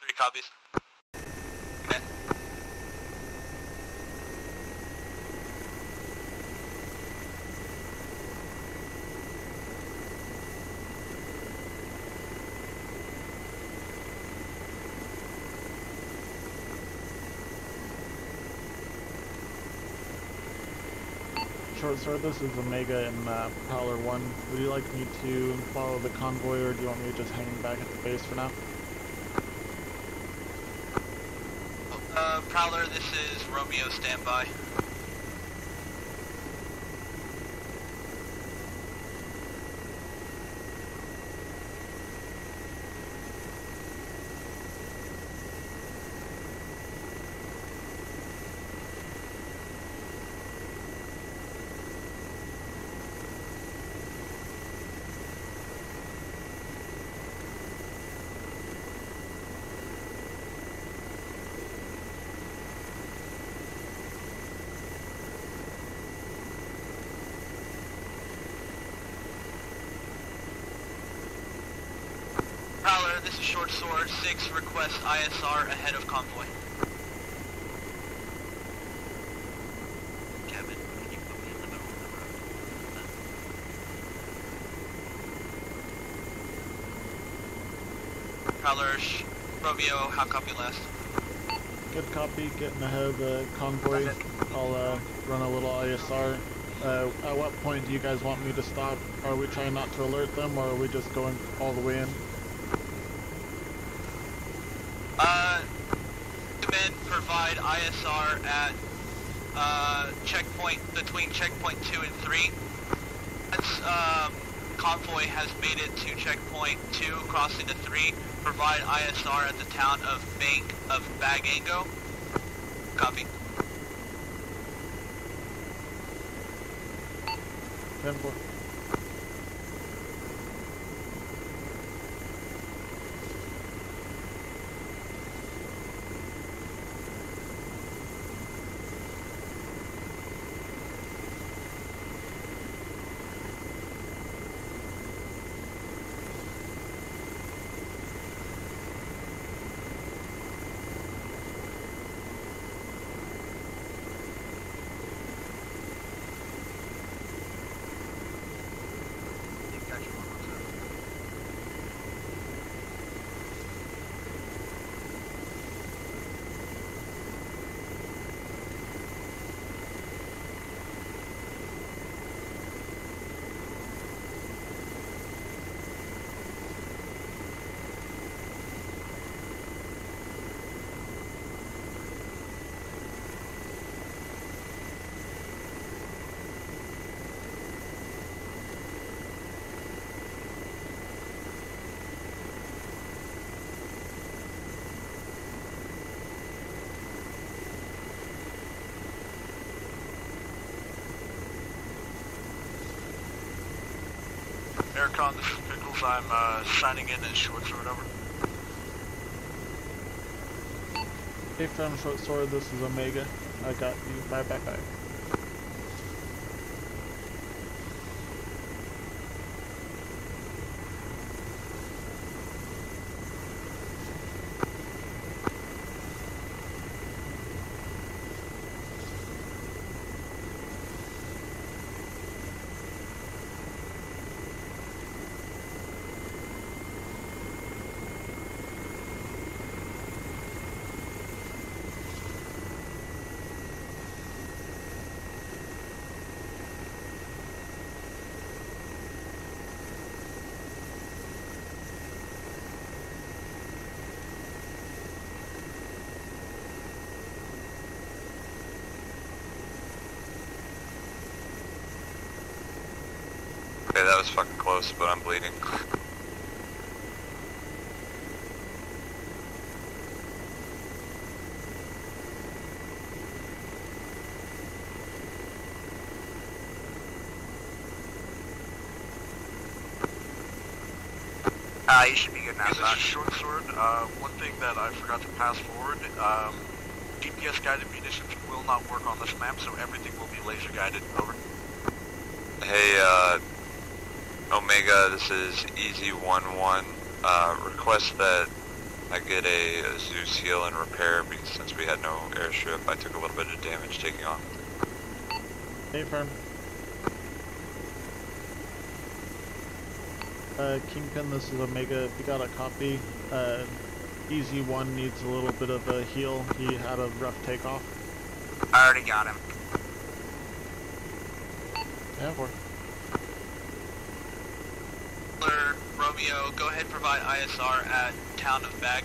3 copies. Okay. Short sword, this is Omega in Prowler 1. Would you like me to follow the convoy, or do you want me to just hang back at the base for now? Prowler, this is Romeo, standby. Prowler, this is Short Sword 6, request ISR ahead of convoy. Kevin, can you put me in the middle of the road? Prowler, Romeo, how copy last? Good copy, getting ahead of the convoy. I'll run a little ISR. At what point do you guys want me to stop? Are we trying not to alert them, or are we just going all the way in? Command provide ISR at checkpoint between checkpoint 2 and 3. Once convoy has made it to checkpoint 2, crossing to 3, provide ISR at the town of Bagango. Copy. 10-4. Aircon, this is Pickles. I'm signing in as Short Sword, over. Hey from Short Sword, this is Omega. I got you. Bye bye bye. Okay, that was fucking close, but I'm bleeding. You should be good now. This is Short Sword. One thing that I forgot to pass forward, GPS guided munitions will not work on this map, so everything will be laser guided. Over. Hey, Omega, this is Easy 1-1. Request that I get a Zeus heal and repair because since we had no airstrip, I took a little bit of damage taking off. Hey, firm. Kingpin, this is Omega. If you got a copy, Easy 1 needs a little bit of a heal. He had a rough takeoff. I already got him. Yeah, for Romeo, go ahead and provide ISR at Town of Bag.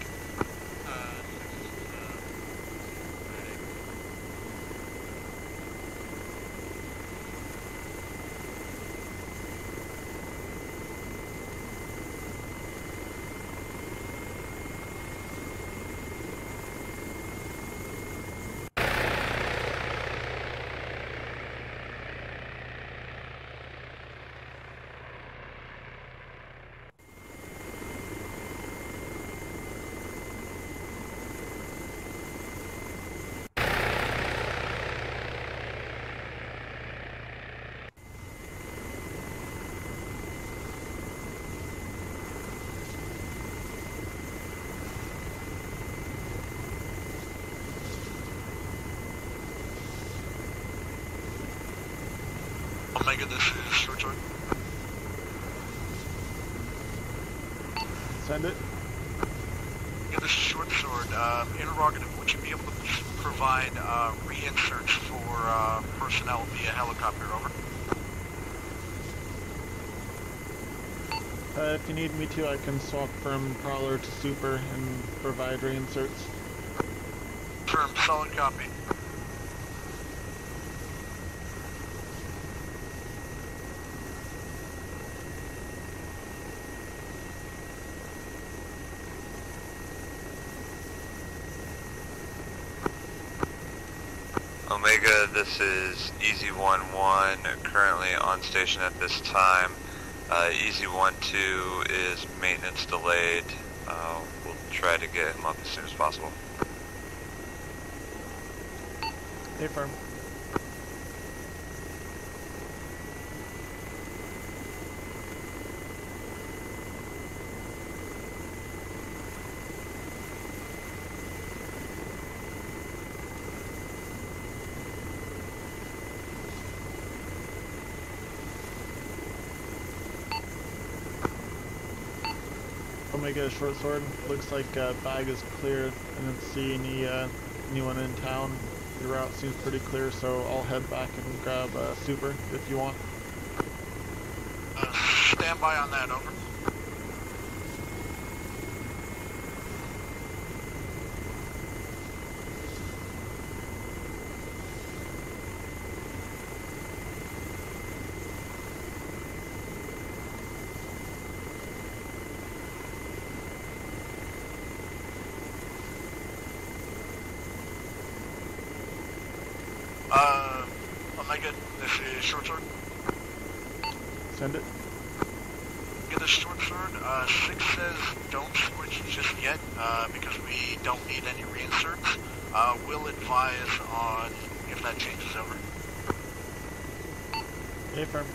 Omega, this is Short Sword. Send it. Yeah, this is Short Sword. Interrogative, would you be able to provide reinserts for personnel via helicopter, over? If you need me to, I can swap from Prowler to Super and provide reinserts. Firm, solid copy. Omega, this is Easy 1-1, currently on station at this time. Easy 1-2 is maintenance delayed. We'll try to get him up as soon as possible. Hey, firm. Omega Short Sword. Looks like bag is clear. I didn't see anyone in town. The route seems pretty clear, so I'll head back and grab Super if you want. Stand by on that, over. Omega, this is Short Sword. Send it. Get this Short Sword. 6 says don't switch just yet, because we don't need any reinserts. We'll advise on if that changes, over. Hey, firm.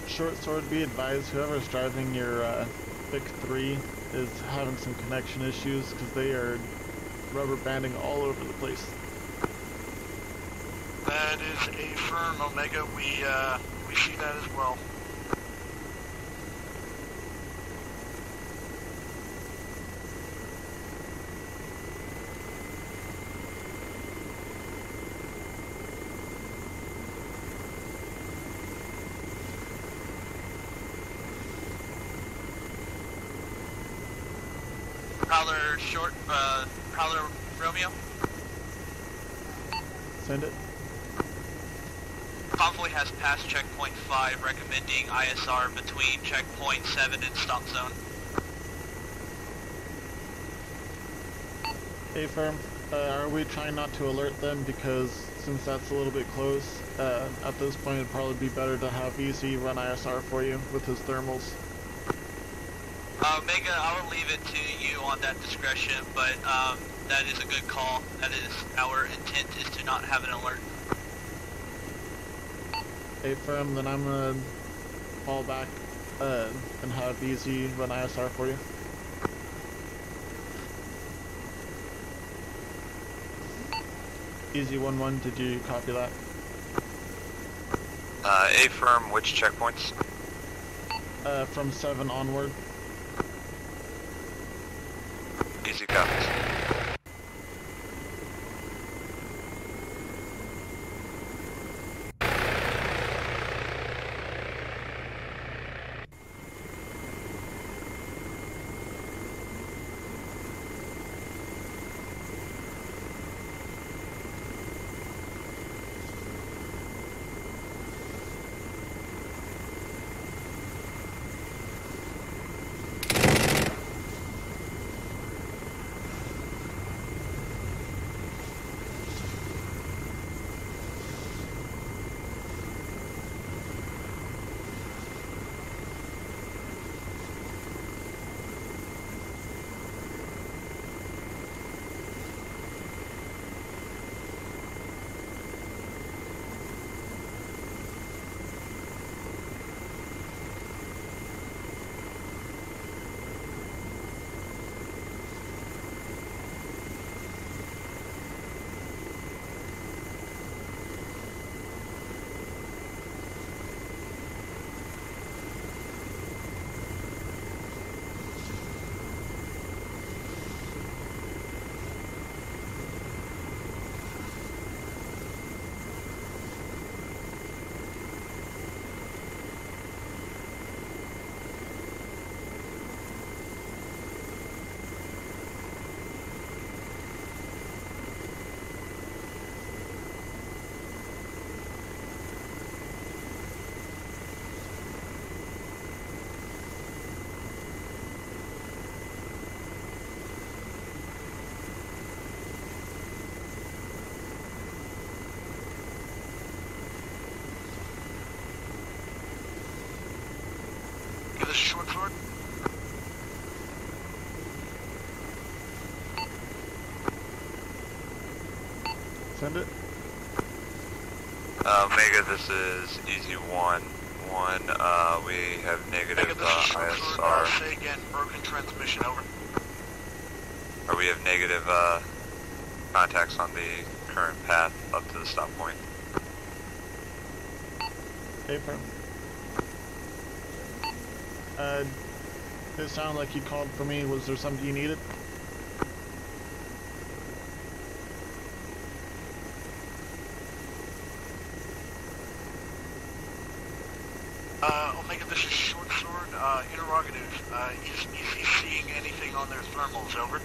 Short Sword, be advised, whoever's driving your Vic 3 is having some connection issues because they are rubber banding all over the place. That is a firm, Omega. We see that as well. Prowler Romeo. Send it. Convoy has passed checkpoint 5, recommending ISR between checkpoint 7 and stop zone. Hey firm, are we trying not to alert them because since that's a little bit close, at this point it'd probably be better to have Easy run ISR for you with his thermals. Mega, I will leave it to you on that discretion, but that is a good call. That is our intent, is to not have an alert. Hey firm, then I'm gonna fall back and have Easy run ISR for you. Easy 1-1, did you copy that? A firm, which checkpoints? From 7 onward. Easy copies. Give us a short sword. Send it. Mega, this is Easy 1-1. We have negative Mega, this is short sword. ISR. Say again, broken transmission, over. Or we have negative contacts on the current path up to the stop point. Hey firm. It sounded like you called for me. Was there something you needed? Omega, this is short sword. Interrogative. Is he seeing anything on their thermals, over?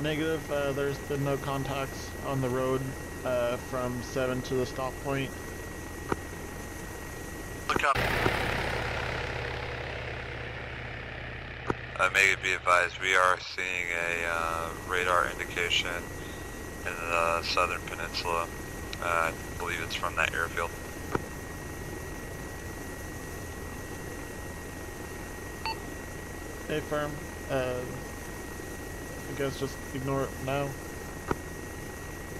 Negative, there's been no contacts on the road from 7 to the stop point. Look up. Mega, be advised, we are seeing a radar indication in the southern peninsula. I believe it's from that airfield. Hey firm, I guess just ignore it now.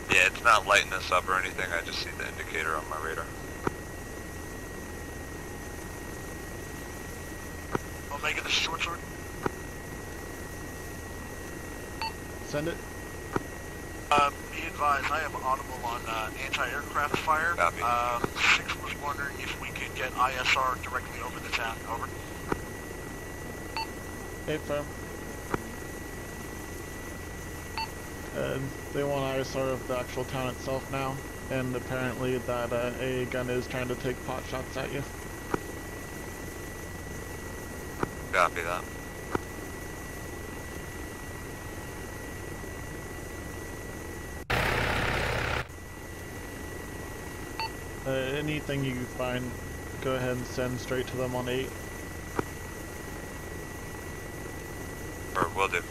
Yeah, it's not lighting us up or anything, I just see the indicator on my radar. Omega, this is short sword. Send it. Be advised, I have audible on anti-aircraft fire. Copy. 6 was wondering if we could get ISR directly over the town, over. Hey firm. They want ISR of the actual town itself now, and apparently that AA gun is trying to take pot shots at you. Copy that. anything you find, go ahead and send straight to them on 8. Or will do.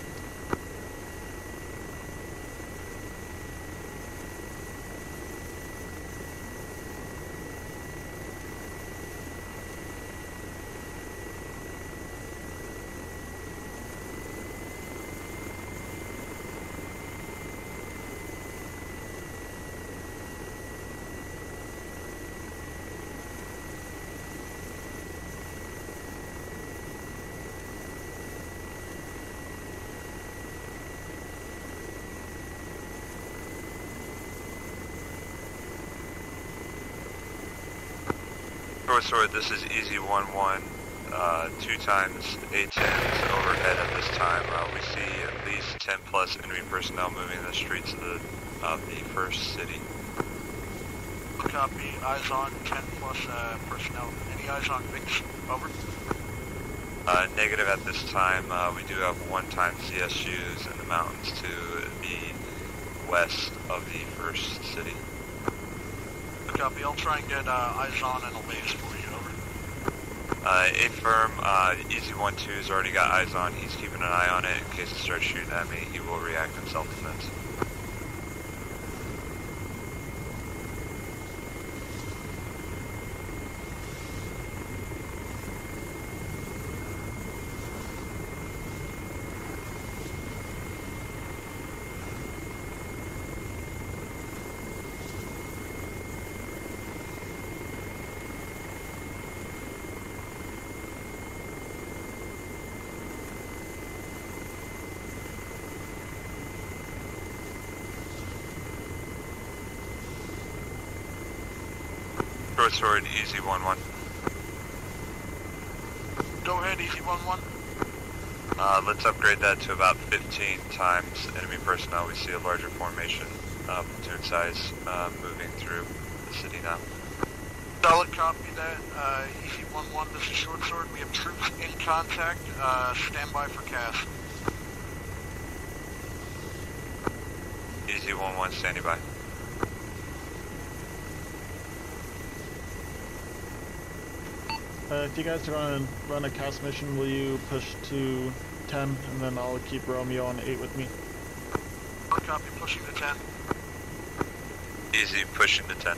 Sword, this is Easy 1-1, 2 times 810s overhead at this time. We see at least 10 plus enemy personnel moving in the streets of the first city. Copy, eyes on 10 plus personnel. Any eyes on Vicks? Over. Negative at this time. We do have 1-time CSUs in the mountains to the west of the first city. Copy, I'll try and get eyes on and a laze for you, over. A firm, Easy 1-2 has already got eyes on. He's keeping an eye on it. In case it starts shooting at me, he will react in self-defense. Sword, Easy 1-1. Go ahead, Easy 1-1. Let's upgrade that to about 15 times enemy personnel. We see a larger formation, platoon size, moving through the city now. Solid copy that, Easy 1-1, this is Short Sword. We have troops in contact, stand by for cast. Easy 1-1, standing by. If you guys are going to run a cast mission, will you push to 10, and then I'll keep Romeo on 8 with me. Copy, pushing to 10. Easy, pushing to 10.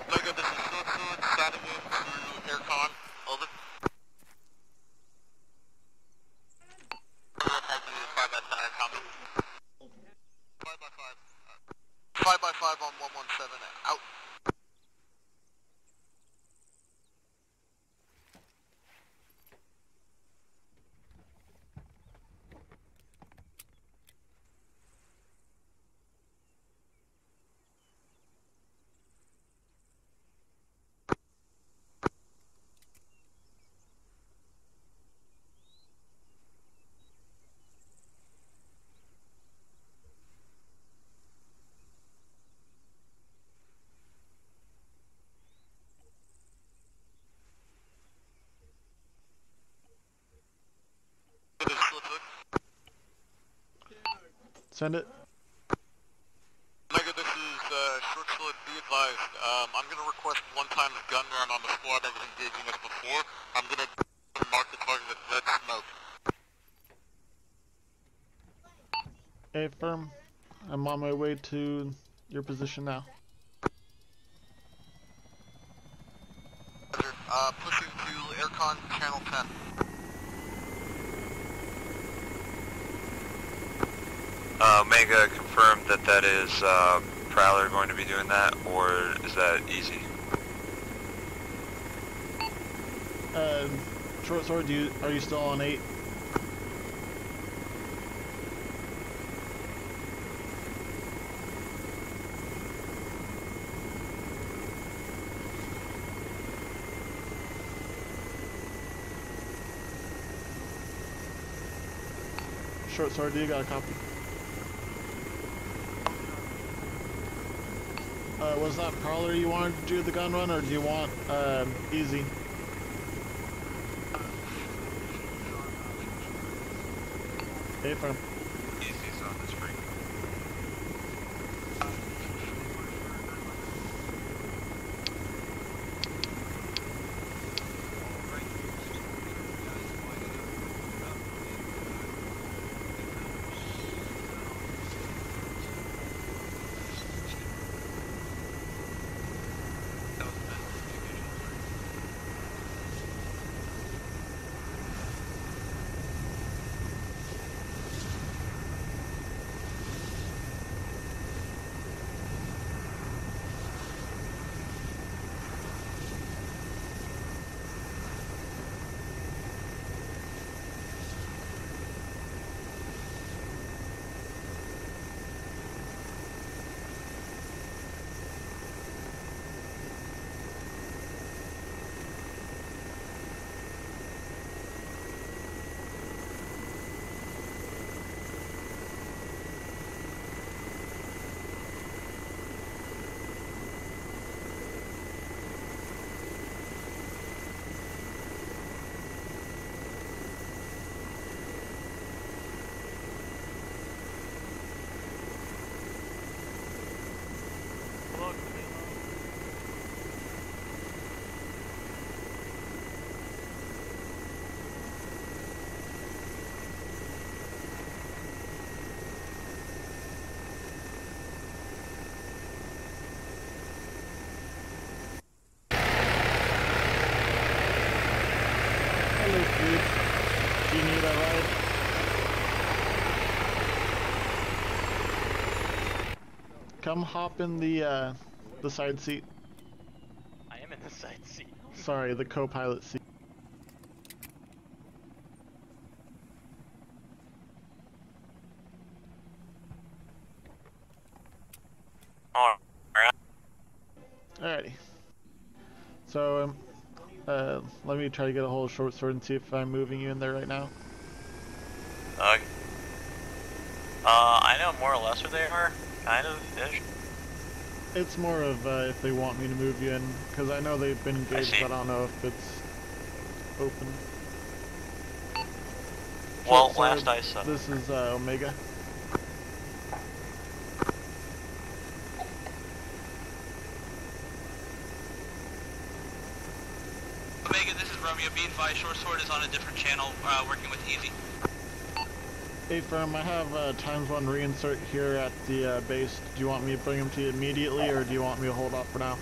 Omega, this is Short Sword, status through aircon. Over. 5x5, copy. 5x5. 5x5 on 117, out. Send it. Omega, this is Short Sword, be advised. I'm going to request one time gun run on the squad that was engaging us before. I'm going to mark the target as red smoke. A firm. I'm on my way to your position now. Pushing to aircon channel 10. Omega confirmed that that is Prowler going to be doing that, or is that easy? Short Sword, are you still on 8? Short Sword, do you got a copy? Was that Prowler you wanted to do the gun run, or do you want easy? A firm. Easy's on this break. Do you need a ride? Come hop in the side seat. I am in the side seat. Sorry, the co-pilot seat. Alrighty. So, let me try to get a hold of Short Sword and see if I'm moving you in there right now. I know more or less where they are, kind of, ish. It's more of if they want me to move you in, because I know they've been engaged, but I don't know if it's open. Well, Short last I saw. This is Omega. Omega, this is Romeo. Be advised, Short Sword is on a different channel, working with Easy. Hey firm, I have ×1 reinsert here at the base. Do you want me to bring him to you immediately, or do you want me to hold off for now?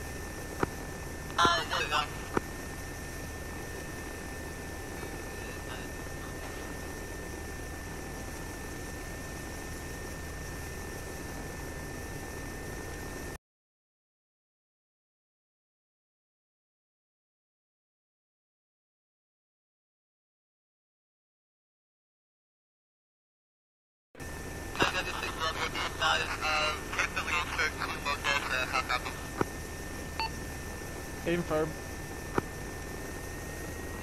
Aim firm.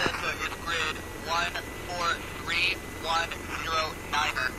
It's grid 143109.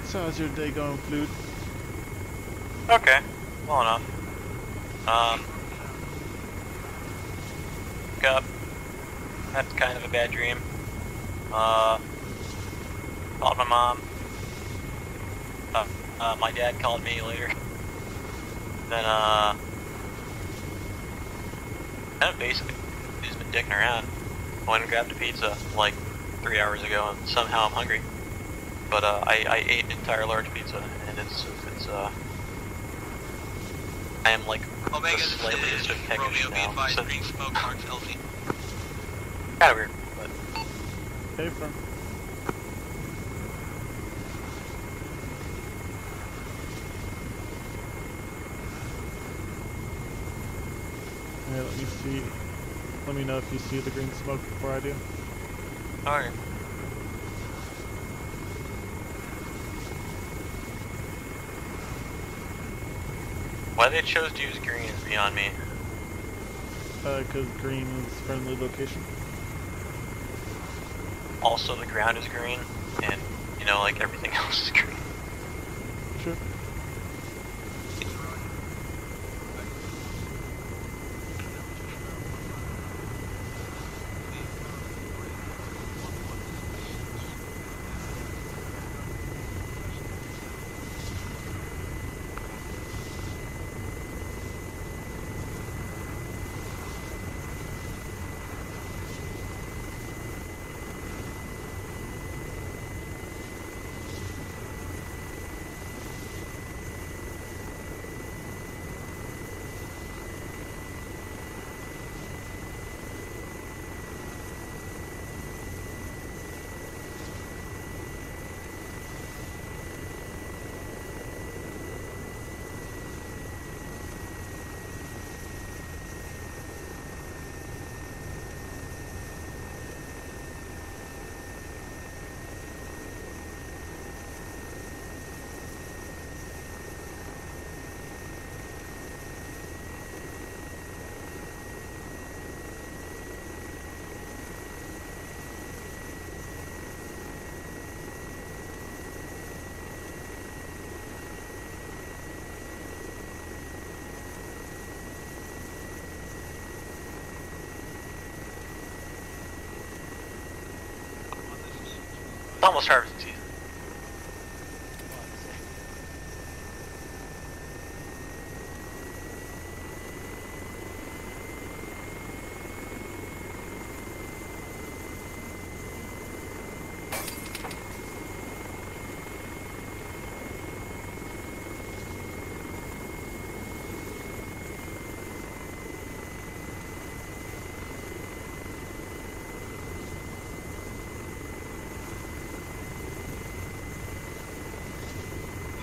So how's your day going, Flute? Okay, well enough. Woke up. Had kind of a bad dream. Called my mom. My dad called me later. Then, basically, he's been dicking around. I went and grabbed a pizza like 3 hours ago, and somehow I'm hungry. But I ate an entire large pizza, and it's I am like Omega, the this slightest is of peckish Romeo, be now. advised, So, green smoke marks LZ. kind of weird, but Aim firm. Yeah, let me see. Let me know if you see the green smoke before I do. alright. Why they chose to use green is beyond me. Cause green is friendly location. Also, the ground is green, and you know, like everything else is green. Sure. It's almost harvest season.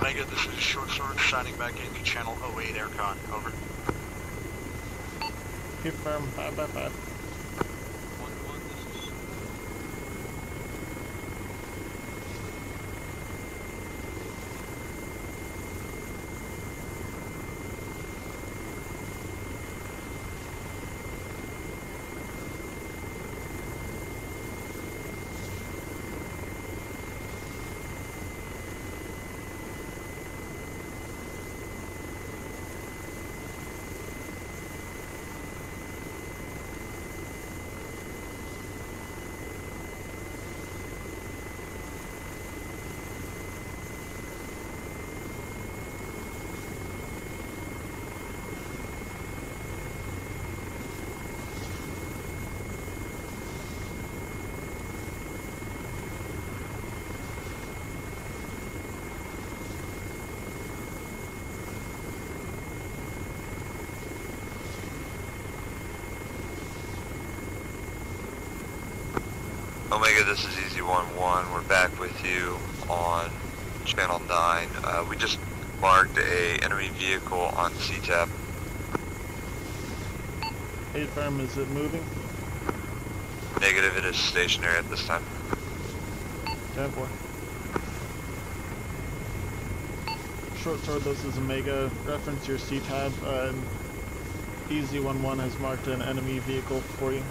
Omega, this is Short Sword signing back into Channel 08 Aircon. Over. Keep firm. 5x5. Omega, this is Easy 1-1. We're back with you on Channel 9. We just marked a enemy vehicle on CTAP. 8 firm, is it moving? Negative, it is stationary at this time. 10-4. Short Sword, this is Omega. Reference your C-tab. Easy 1-1 has marked an enemy vehicle for you.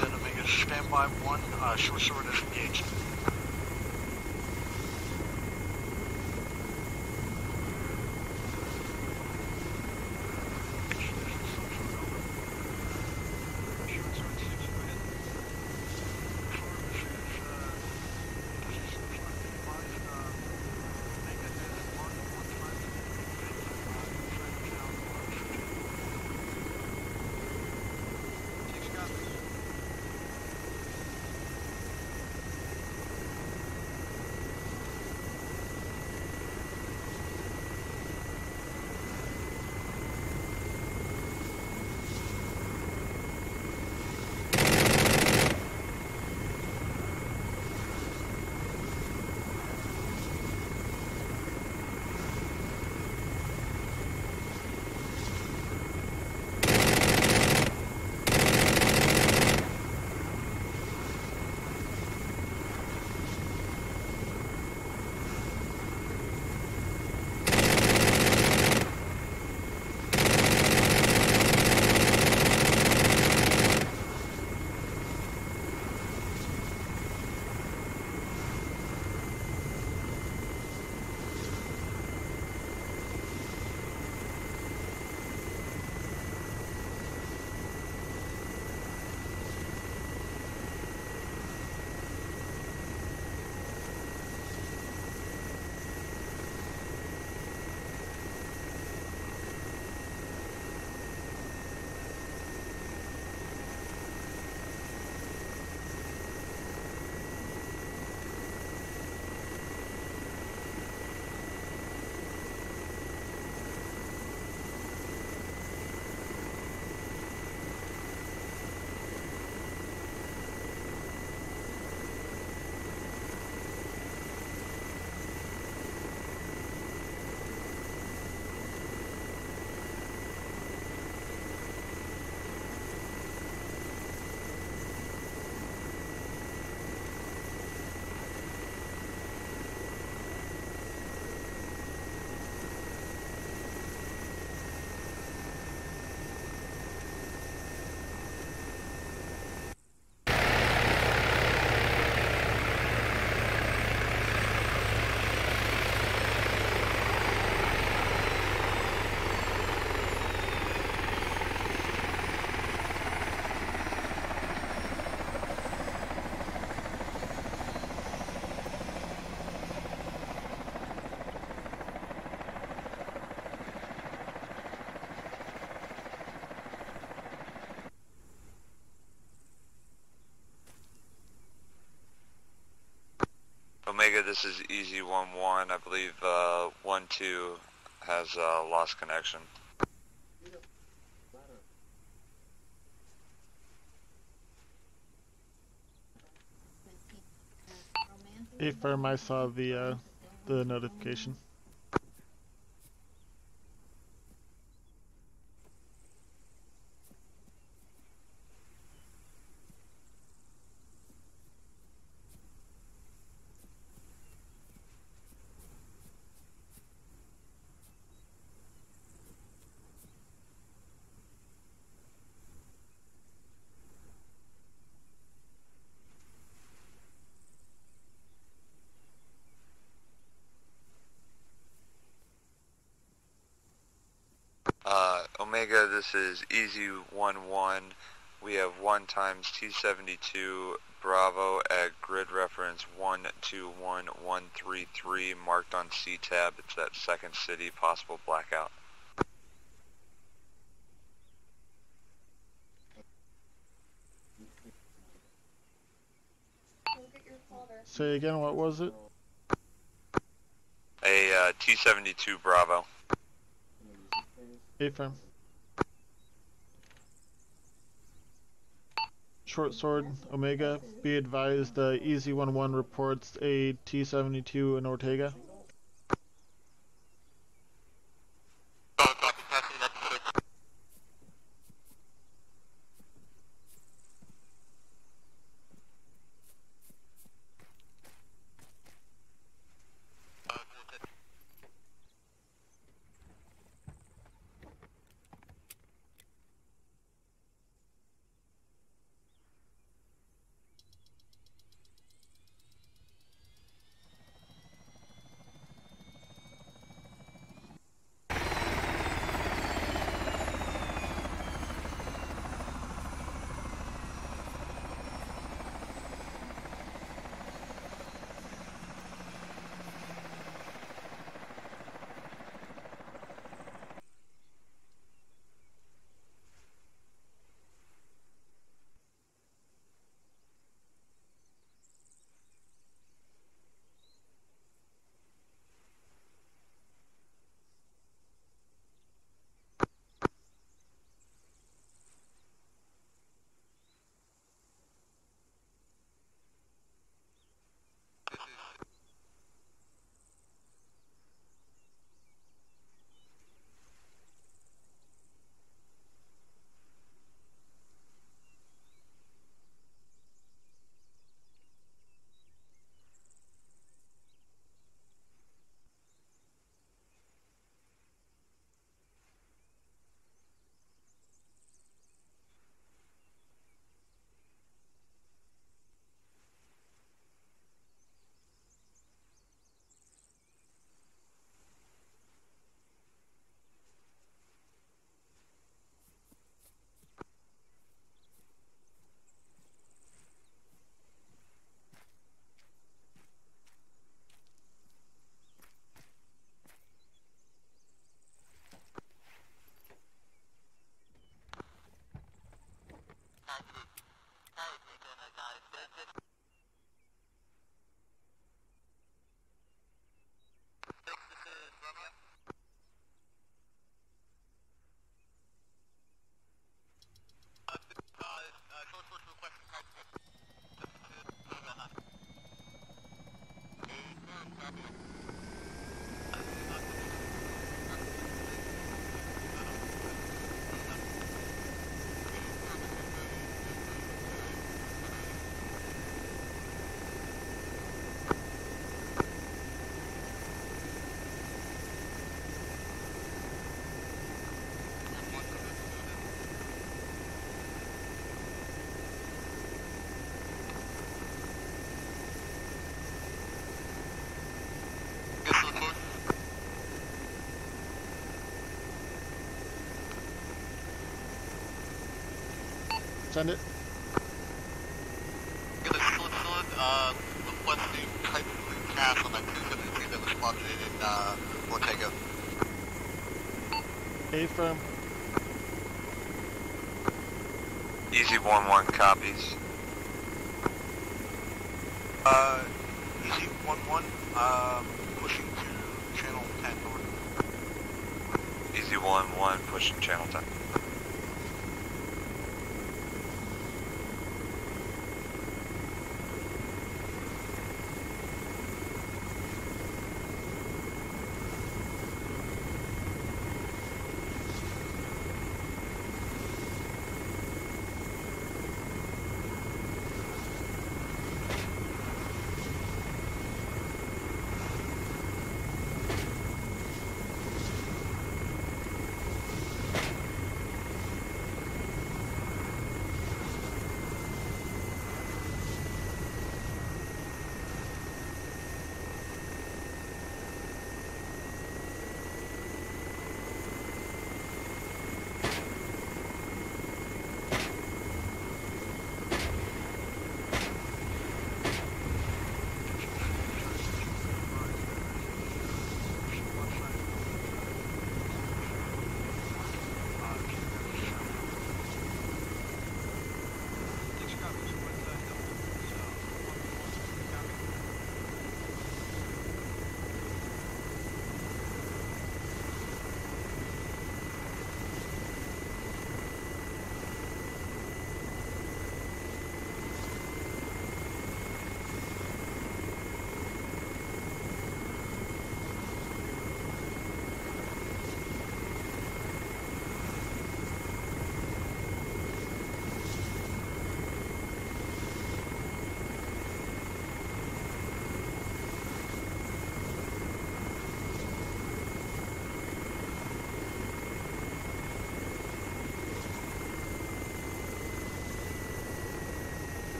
Then Omega, standby 1. Short Sword is engaged. Omega, this is Easy 1-1. I believe 1-2 has lost connection. Affirm, I saw the notification. Omega, this is Easy 1-1. We have 1 times T-72 Bravo at grid reference 121133 marked on C-tab. It's that second city, possible blackout. Say again, what was it? A T-72 Bravo. Affirm. Short Sword, Omega, be advised, Easy 1-1 reports a T-72 in Ortega. Send it. Requesting type of cast on that 273 that was spotted in Ortega. Affirm. Easy 1-1 copies. Easy 1-1, pushing to channel 10 north. Easy 1-1 pushing channel 10.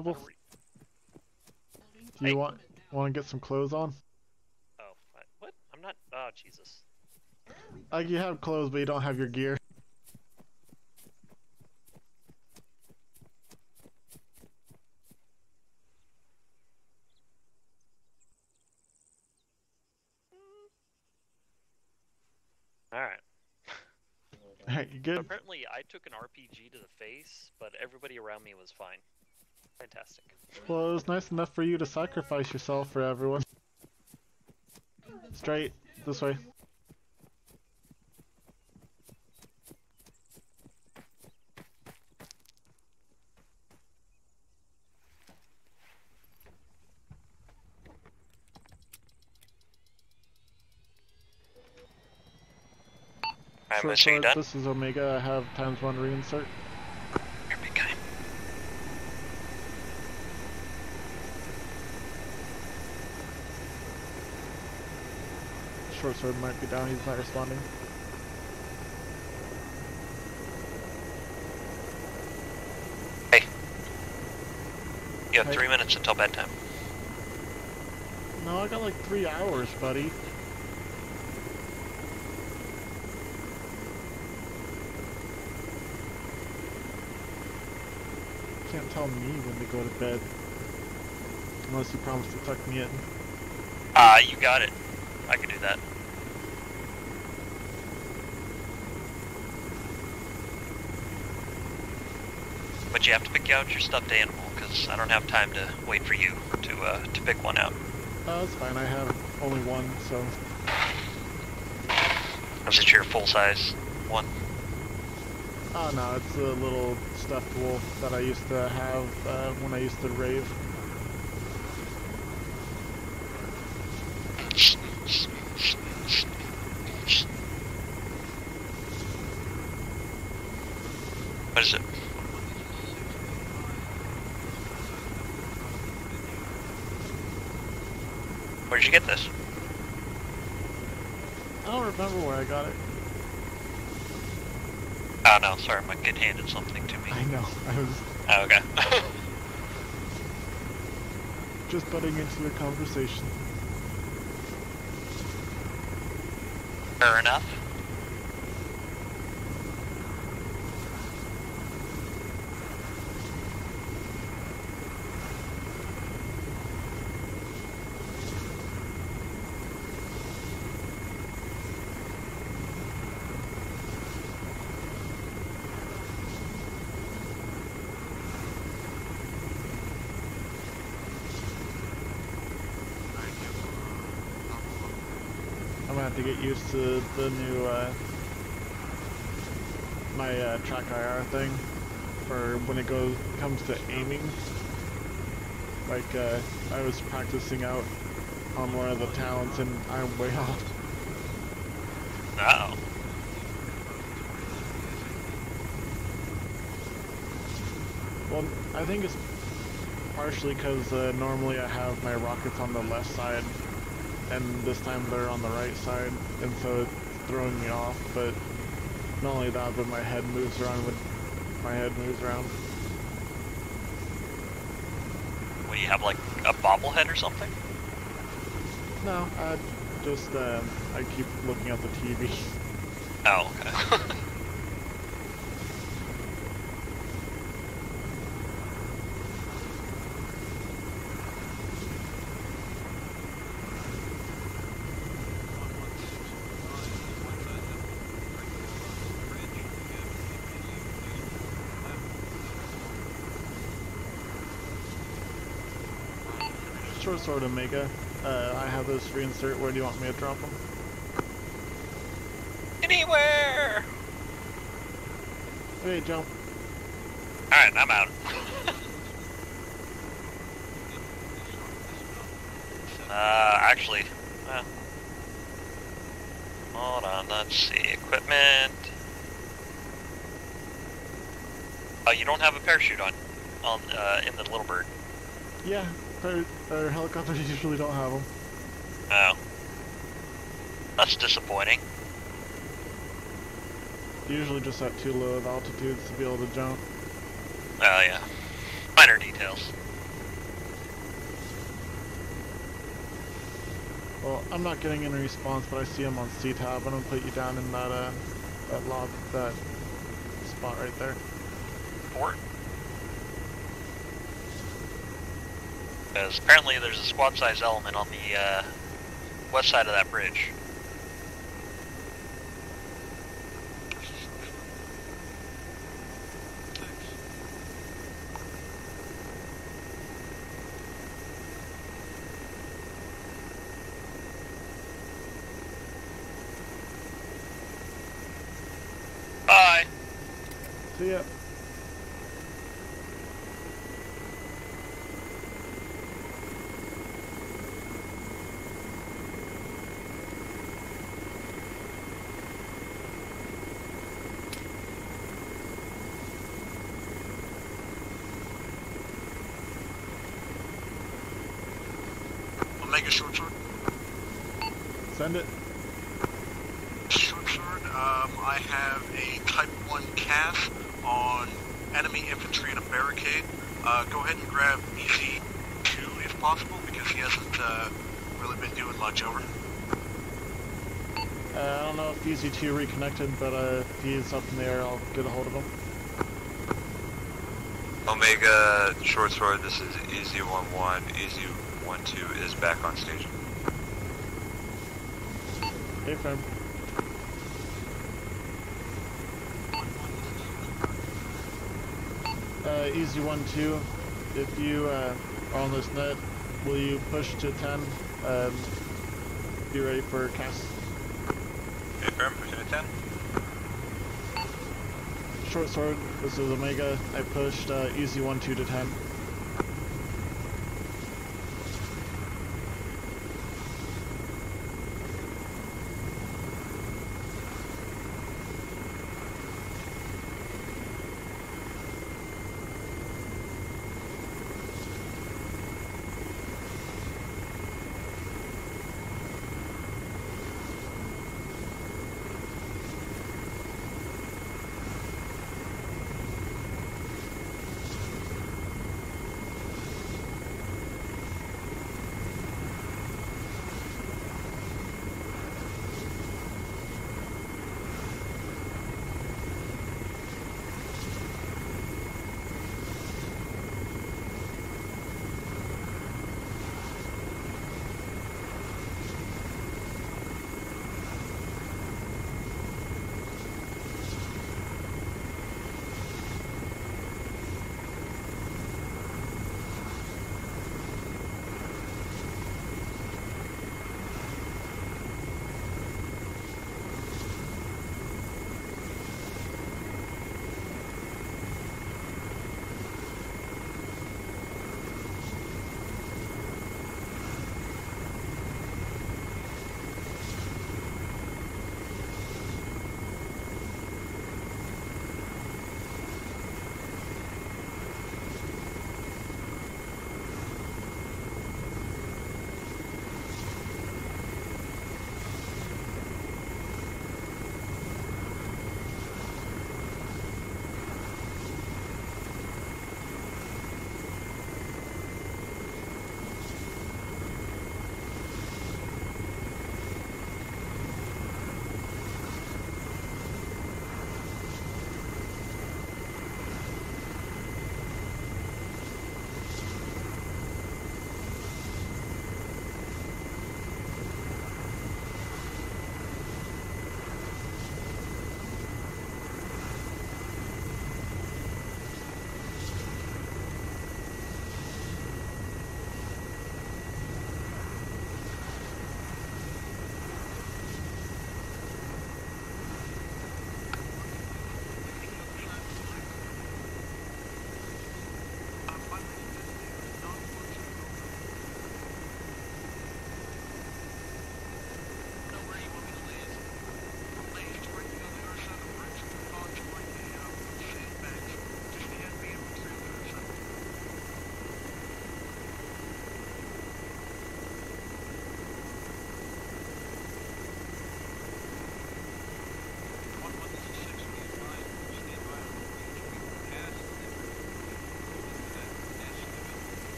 level? Do you want to get some clothes on? Oh, what? I'm not. Oh, Jesus. Like you have clothes, but you don't have your gear. Alright. Alright, you So good? apparently I took an RPG to the face, but everybody around me was fine. Fantastic. Well, it was nice enough for you to sacrifice yourself for everyone. Straight, this way. Alright, Short so you sword, done? this is Omega. I have ×1 reinsert. Here we go. Short sword might be down, he's not responding. Hey. You have Hey. 3 minutes until bedtime. No, I got like 3 hours, buddy. Can't tell me when to go to bed. Unless you promise to tuck me in. You got it. I can do that. But you have to pick out your stuffed animal, because I don't have time to wait for you to pick one out. That's fine, I have only one, so... Is it your full-size one? Oh no, it's a little stuffed wolf that I used to have when I used to rave. What is it? Where'd you get this? I don't remember where I got it. Oh no, sorry, my kid handed something to me. I know, I was Oh, okay. just butting into the conversation. Fair enough. I'm gonna have to get used to the new, my track IR thing for when it comes to aiming. Like, I was practicing out on one of the towns and I'm way off. Uh-oh. Well, I think it's partially because normally I have my rockets on the left side, and this time they're on the right side, and so it's throwing me off, but not only that, but my head moves around when my head moves around. What, do you have like a bobblehead or something? No, I just, I keep looking at the TV. Oh, okay. Short sword Omega. I have those reinsert. Where do you want me to drop them? Anywhere! Okay, jump. Alright, I'm out. Actually, hold on, let's see, equipment. Oh, you don't have a parachute on in the Little Bird. Yeah, helicopters usually don't have them. Oh. That's disappointing. Usually just at too low of altitudes to be able to jump. Oh yeah. Minor details. Well, I'm not getting any response, but I see him on C-Tab. I'm gonna put you down in that that spot right there. Port. Because apparently there's a squad-sized element on the west side of that bridge. Bye. See ya. Omega short sword. Send it. Short sword. I have a Type 1 CAS on enemy infantry in a barricade. Go ahead and grab EZ2 if possible, because he hasn't really been doing much. Over. I don't know if EZ2 reconnected, but if he's up in the air, I'll get a hold of him. Omega short sword, this is EZ11. EZ12 is back on station. Hey, firm. EZ12, if you are on this net, will you push to 10? Be ready for cast. Okay, firm, pushing to 10. Short sword, this is Omega. I pushed EZ12 to 10.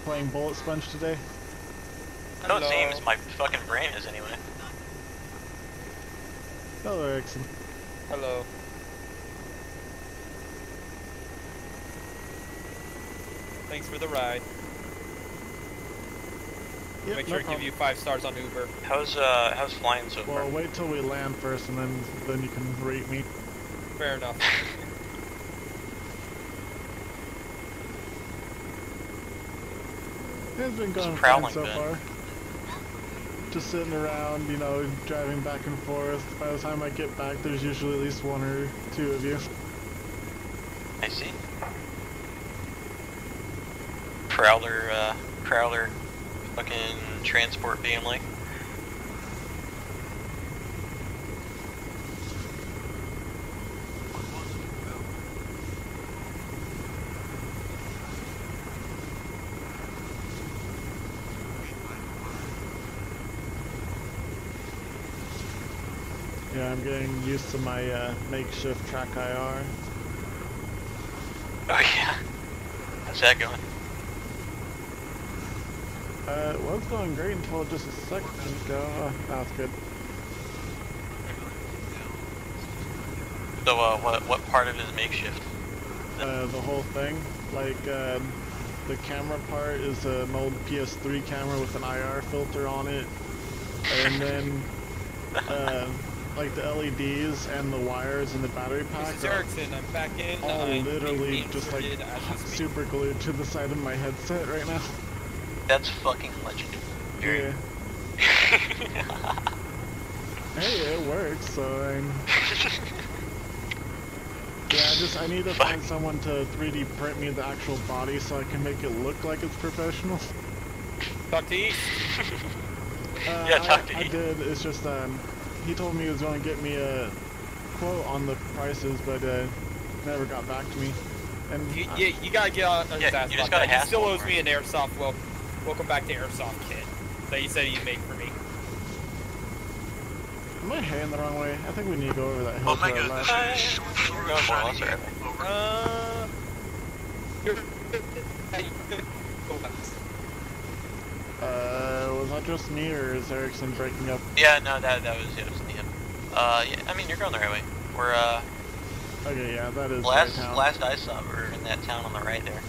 playing Bullet Sponge today? No, it seems my fucking brain is anyway. Hello, Erickson. Hello. Thanks for the ride. Yep, Make sure to give you 5 stars on Uber. How's flying so far? Well, wait till we land first, and then you can rate me. Fair enough. It's been going fine prowling so bit. far. Just sitting around, you know, driving back and forth. By the time I get back, there's usually at least 1 or 2 of you. I see. Prowler, fucking transport family. Yeah, I'm getting used to my makeshift track IR. Oh yeah. How's that going? It was going great until just a second ago. Oh, that's good. So, what part of it is makeshift? The whole thing, like, the camera part is an old PS3 camera with an IR filter on it, and then, like the LEDs and the wires and the battery pack Mrs. Erickson, I'm back in. all I'm literally being just like inserted as we speak. super glued to the side of my headset right now. That's fucking legendary. Yeah. Hey, it works, so I'm... Yeah, I need to find someone to 3D print me the actual body so I can make it look like it's professional. Talk to East. Yeah, talk to I East. did, it's just, he told me he was going to get me a quote on the prices, but, never got back to me. And You gotta get on his ass you just about gotta that. He hassle still him, owes me an airsoft. Welcome back to Airsoft kit that he said he'd make for me. am I heading the wrong way? I think we need to go over that hill to Omega, our left. this is Short We're Sword going more or signing less, in. right? Over. Was that just me, or is Erickson breaking up? Yeah, no, that was him. Yeah, I mean, you're going the right way. We're, Okay, yeah, that is last right town. I saw, we're in that town on the right there.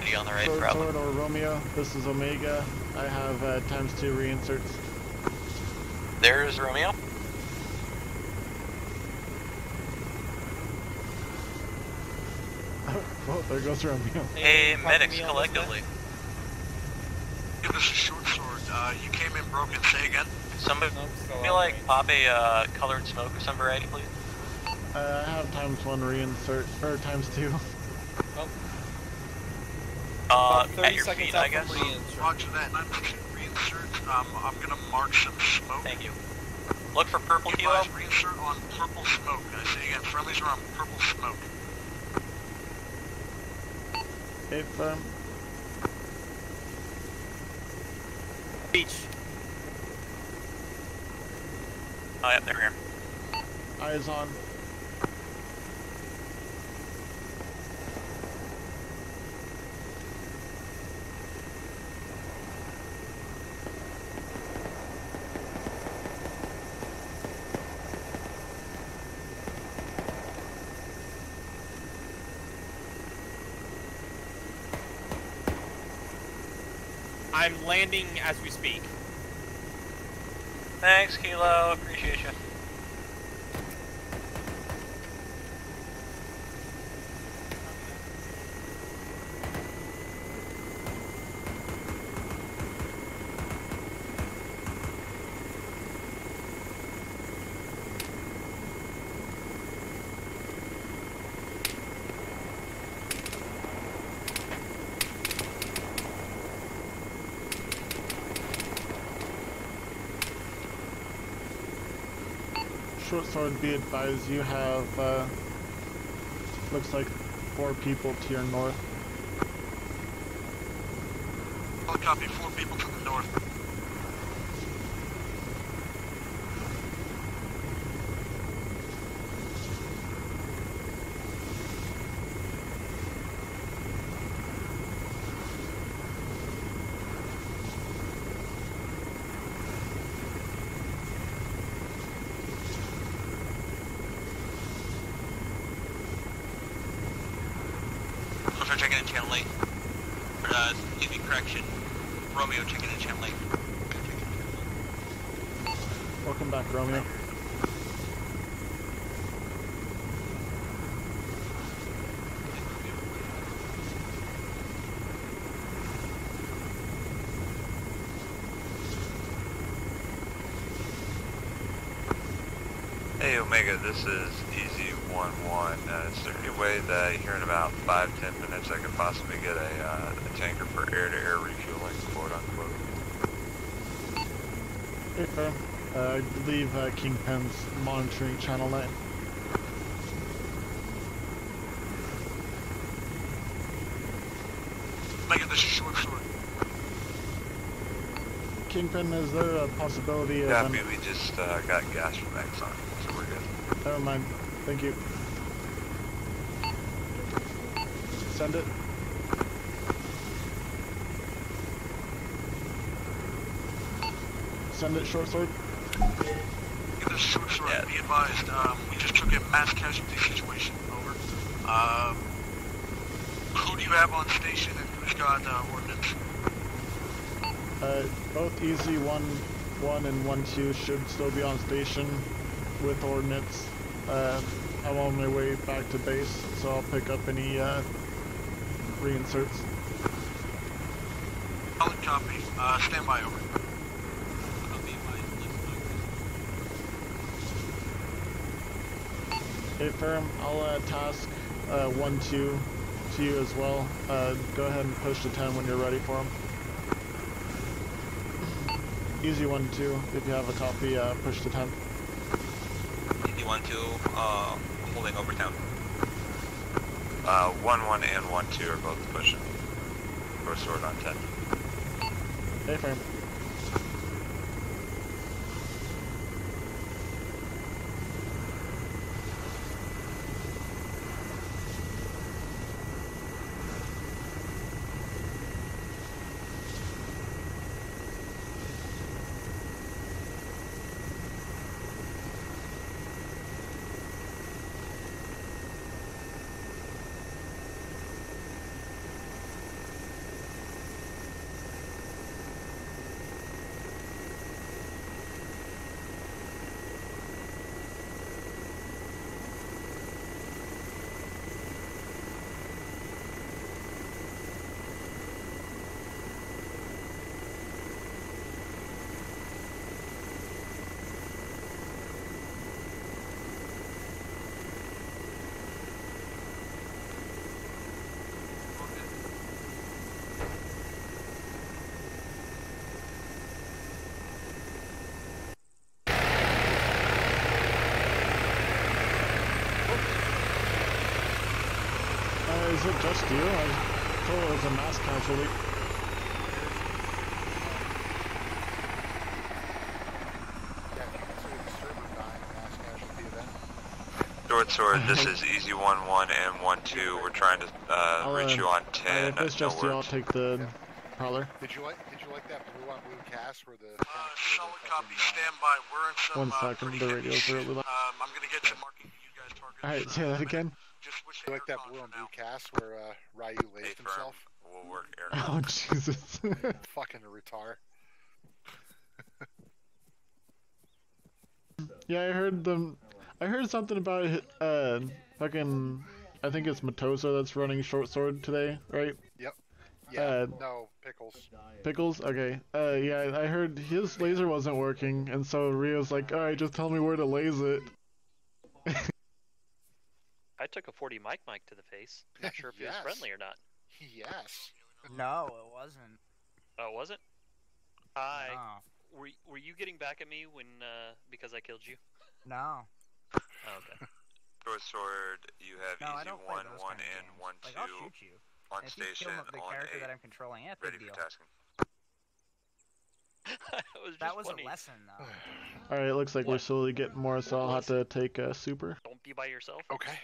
Are you on the right, Short probably? Sword or Romeo, this is Omega. I have ×2 reinserts. There's Romeo. Oh, there goes Romeo. Hey, talk medics to me on this collectively. This is Short Sword. You came in broken. Say again. Somebody, Nope, still can you on like range. pop a colored smoke of some variety, please? I have ×1 reinsert, or ×2. Oh, At 30 your seconds feet, out I guess. from reinsert. Roger that. Reinsert. I'm gonna mark some smoke. Thank you. Look for purple kilo. Advise reinsert on purple smoke. I say again, friendlies are on purple smoke. If, Beach. Oh, yeah, they're here. eyes on. I'm landing as we speak. Thanks, Kilo. Appreciate you. Short Sword, be advised, you have, looks like 4 people to your north. I'll copy. 4 people to the north. in channel 8. Excuse me, correction. Romeo checking in channel 8. Welcome back, Romeo. Hey Omega, this is Easy 1-1. Is there any way that here in about 5-10 minutes I could possibly get a tanker for air-to-air refueling, quote-unquote? Hey, fair. I believe Kingpin's monitoring channel 9. Omega, this is Short Sword. Kingpin, is there a possibility of... Copy, we just got gas from Exxon, so we're good. Never mind. Thank you. Send it. Send it, Short Sword. This is Short Sword. Yeah. Be advised, we just took a mass casualty situation. Over. Who do you have on station and who's got ordnance? Both Easy 1-1 and 1-2 should still be on station with ordnance. I'm on my way back to base, so I'll pick up any reinserts. Solid copy. Stand by, over. Hey, firm, I'll task 1-2 to you as well. Go ahead and push to 10 when you're ready for them. Easy 1-2, if you have a copy, push to 10. Easy 1-2, holding over town. 1-1 and 1-2 are both pushing. Short Sword on 10. Hey, firm. Is it just you? I thought it was a mass casualty. Short Sword, this is Easy 1-1 and 1-2. We're trying to reach you on 10. If it's just you, I'll take the prowler. Did you like that blue on blue cast where the Solid copy. Stand by. We're in some 1 second, pretty the heavy radio's shit. really loud. I'm gonna get to marking you guys targets. Alright, say that again. Just switch you to like that aircon blue for on now. blue cast where Ryu Hey, laced firm, himself? we'll work air. Oh, Jesus. Fucking retard. Yeah, I heard something about fucking, I think it's Matosa that's running Short Sword today, right? Yep. Yeah. Uh, No, Pickles. Pickles? Okay. Yeah, I heard his laser wasn't working, and so Rio's like, alright, just tell me where to laser it. I took a 40 Mike to the face. Not sure if he was Yes. friendly or not. Yes. No, it wasn't. Oh, was it? Hi. No. Were you getting back at me when because I killed you? No. Oh, okay. Short Sword, you have No, I Easy don't play 1-1 those kind of and games. 1-2 Like, I'll shoot you. on And if you station kill the on character 8. that I'm controlling, yeah, Ready big for deal. tasking. That was funny. a lesson, though. Alright, it looks like we're What? slowly getting more, so I'll have to take Super. Don't be by yourself. Okay.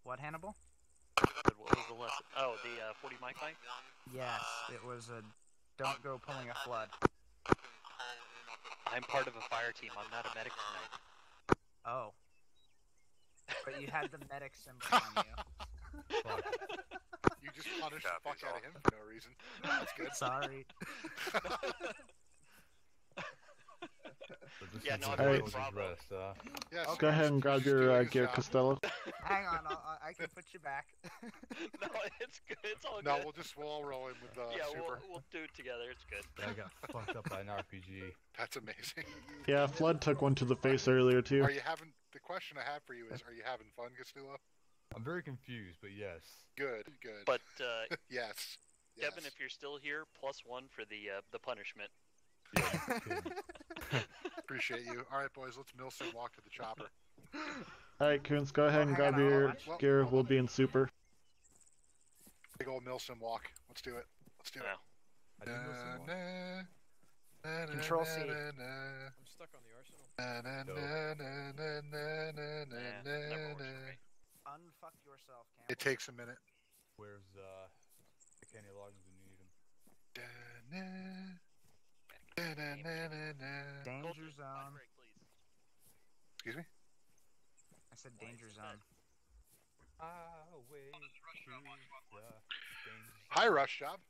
What, Hannibal? What was the lesson? Oh, the 40 Mike? Yes, it was a don't go pulling a flood. I'm part of a fire team. I'm not a medic tonight. Oh. But you had the medic symbol on you. You just talk out of him for no reason. That's good. Sorry. Yeah, no, Alright. Yes, Go ahead and grab your gear, Costello. Hang on, I can put you back. No, it's good. It's all No, good. we'll all roll in with Yeah, Super. we'll do it together. It's good. I got fucked up by an RPG. That's amazing. Yeah, Flood took one to the face earlier too. Are you having? The question I have for you is: are you having fun, Castillo? I'm very confused, but yes. Good, good. But yes. Kevin, if you're still here, +1 for the punishment. Appreciate you. All right, boys, let's Milson walk to the chopper. Alright, Coons, go ahead and grab your gear. We'll be in Super. Big old Milson walk. Let's do it. Let's do it. Control C. I'm stuck on the arsenal. Never works for me. Unfuck yourself, Campbell. It takes a minute. Where's the Kenny Loggins when you need him? Danger zone. Excuse me? I said danger zone. Hi, Rush Job. I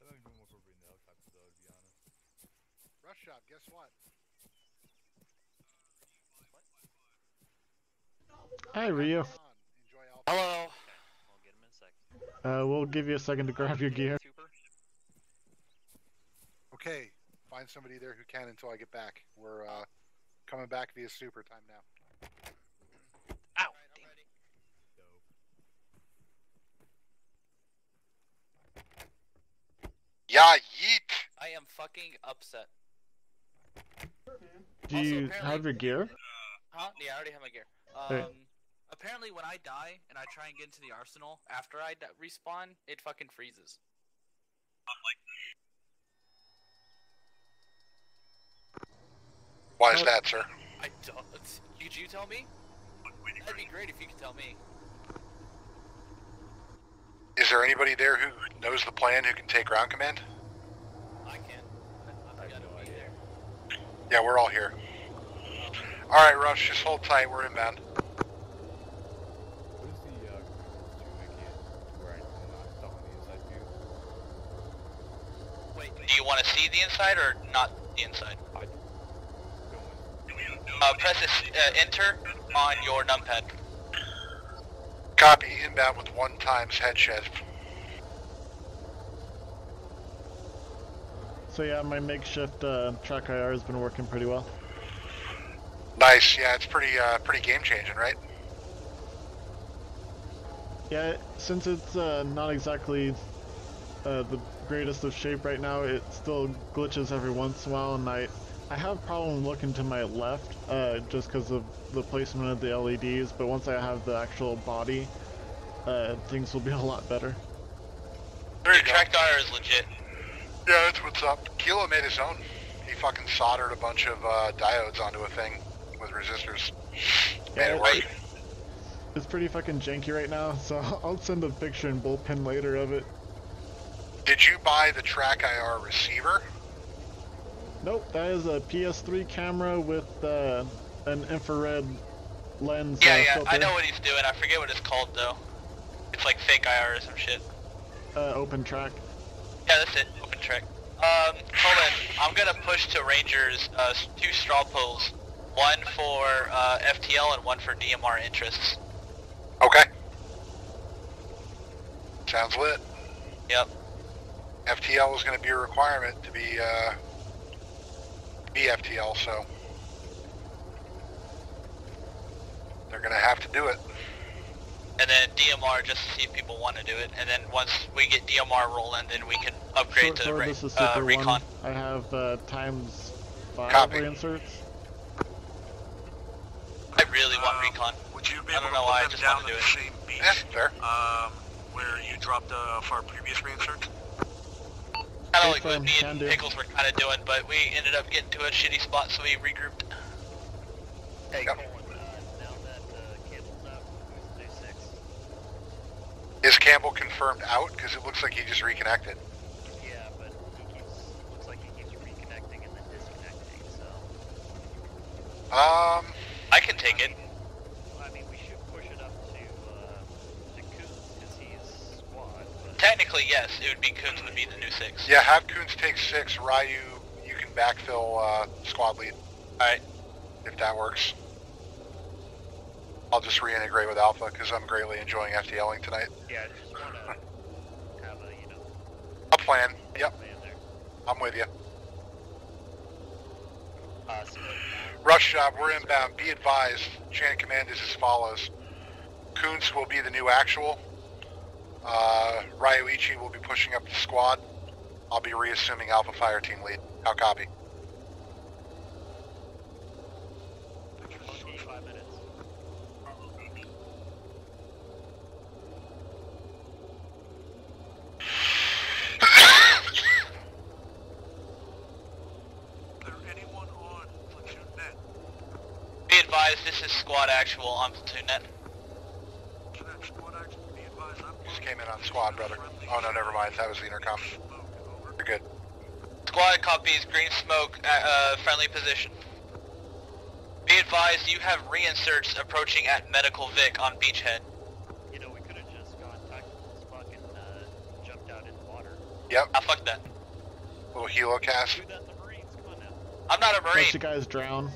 don't even know if we're in the helicopter though, to be honest. Rush Job, guess what? Hi, Rio. Enjoy Alpha. Hello. Okay, I'll get him in a second. We'll give you a second to grab your gear. Super. Okay, find somebody there who can until I get back. We're coming back via Super time now. Ow. Damn. Yeah, yeet! I am fucking upset. Do you have your gear? Huh? Yeah, I already have my gear. Hey. Apparently when I die and I try and get into the arsenal after I respawn, it fucking freezes. Why is that, sir? I don't. Could you tell me? That'd be great if you could tell me. Is there anybody there who knows the plan who can take ground command? I can't. I gotta be there. Yeah, we're all here. Alright, Rush, just hold tight, we're inbound. What is the controls to make it where I'm not stuck on the inside view? Wait, Do you want to see the inside or not the inside? I don't. Press enter on your numpad. Copy, inbound with 1 times head shift. So yeah, my makeshift track IR has been working pretty well. Nice, yeah, it's pretty game changing, right? Yeah, since it's not exactly the greatest of shape right now, it still glitches every once in a while, and I have problem looking to my left just because of the placement of the LEDs, but once I have the actual body, things will be a lot better. Your track IR is legit. Yeah, that's what's up. Kilo made his own. He fucking soldered a bunch of diodes onto a thing with resistors. Made it work. It's pretty fucking janky right now, so I'll send a picture in bullpen later of it. Did you buy the track IR receiver? Nope, that is a PS3 camera with an infrared lens. Yeah, filter. I know what he's doing. I forget what it's called though. It's like fake IR or some shit. Open track. Yeah, that's it. Open track. Hold on. I'm gonna push to Rangers 2 straw polls. 1 for FTL and 1 for DMR interests. Okay. Sounds lit. Yep. FTL is going to be a requirement to be FTL, so they're going to have to do it. And then DMR just to see if people want to do it. And then once we get DMR rolling, then we can upgrade to this is Super Recon. 1. I have ×5 Copy. reinserts. I really want Recon. Would you be I able don't to know why, I put them just down want to at do the it. same beach Yeah, fair. where you dropped for our previous reinsert? Kind of like what Confirm, me can and do. Pickles were kind of doing, but we ended up getting to a shitty spot, so we regrouped. Hey, Yep. Colin, now that Campbell's out, who's day 6? Is Campbell confirmed out? Because it looks like he just reconnected. Yeah, but looks like he keeps reconnecting and then disconnecting, so. I can take it. I mean, we should push it up to Coons, because he's squad, but... technically, yes, it would be Coons would be the new 6. Yeah, have Coons take 6. Ryu, you can backfill squad lead. Alright. If that works. I'll just reintegrate with Alpha because I'm greatly enjoying FTLing tonight. Yeah, I just want to have a, you know... A plan, yep. Plan there. I'm with you. So, Rush job, we're inbound. Be advised, chain of command is as follows. Coons will be the new actual. Ryuichi will be pushing up the squad. I'll be reassuming Alpha Fire Team lead. How copy? okay, 5 minutes. Be advised, this is squad actual on platoon net. Just came in on squad, brother. Oh no, never mind. That was the intercom. You're good. Squad copies, green smoke, friendly position. Be advised, you have reinserts approaching at Medical Vic on Beachhead. You know, we could have just gone tactical as fuck and jumped out in the water. Yep. Ah, fuck that. Little helo cast. Do that in the Marines, come on now. I'm not a Marine. Unless you guys drown.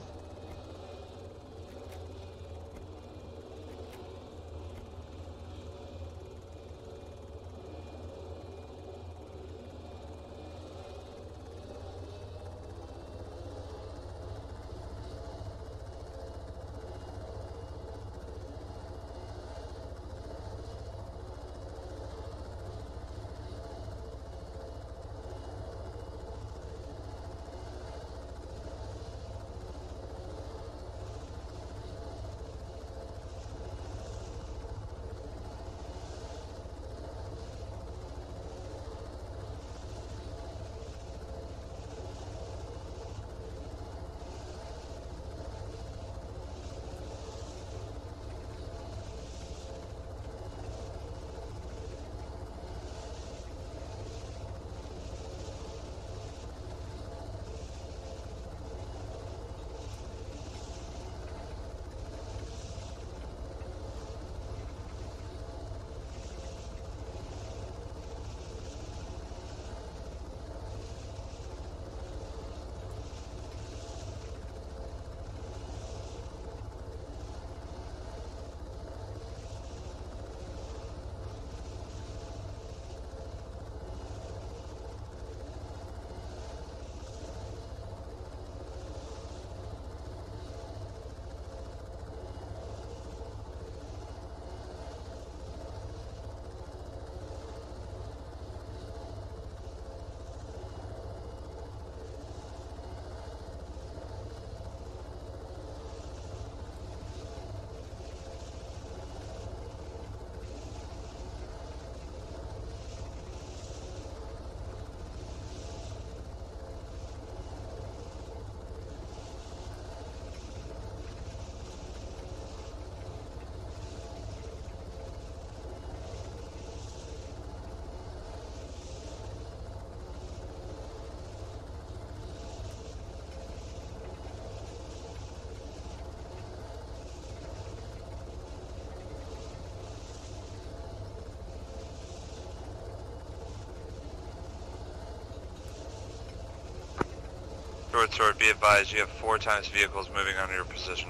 Short sword, be advised, you have 4 times vehicles moving on your position.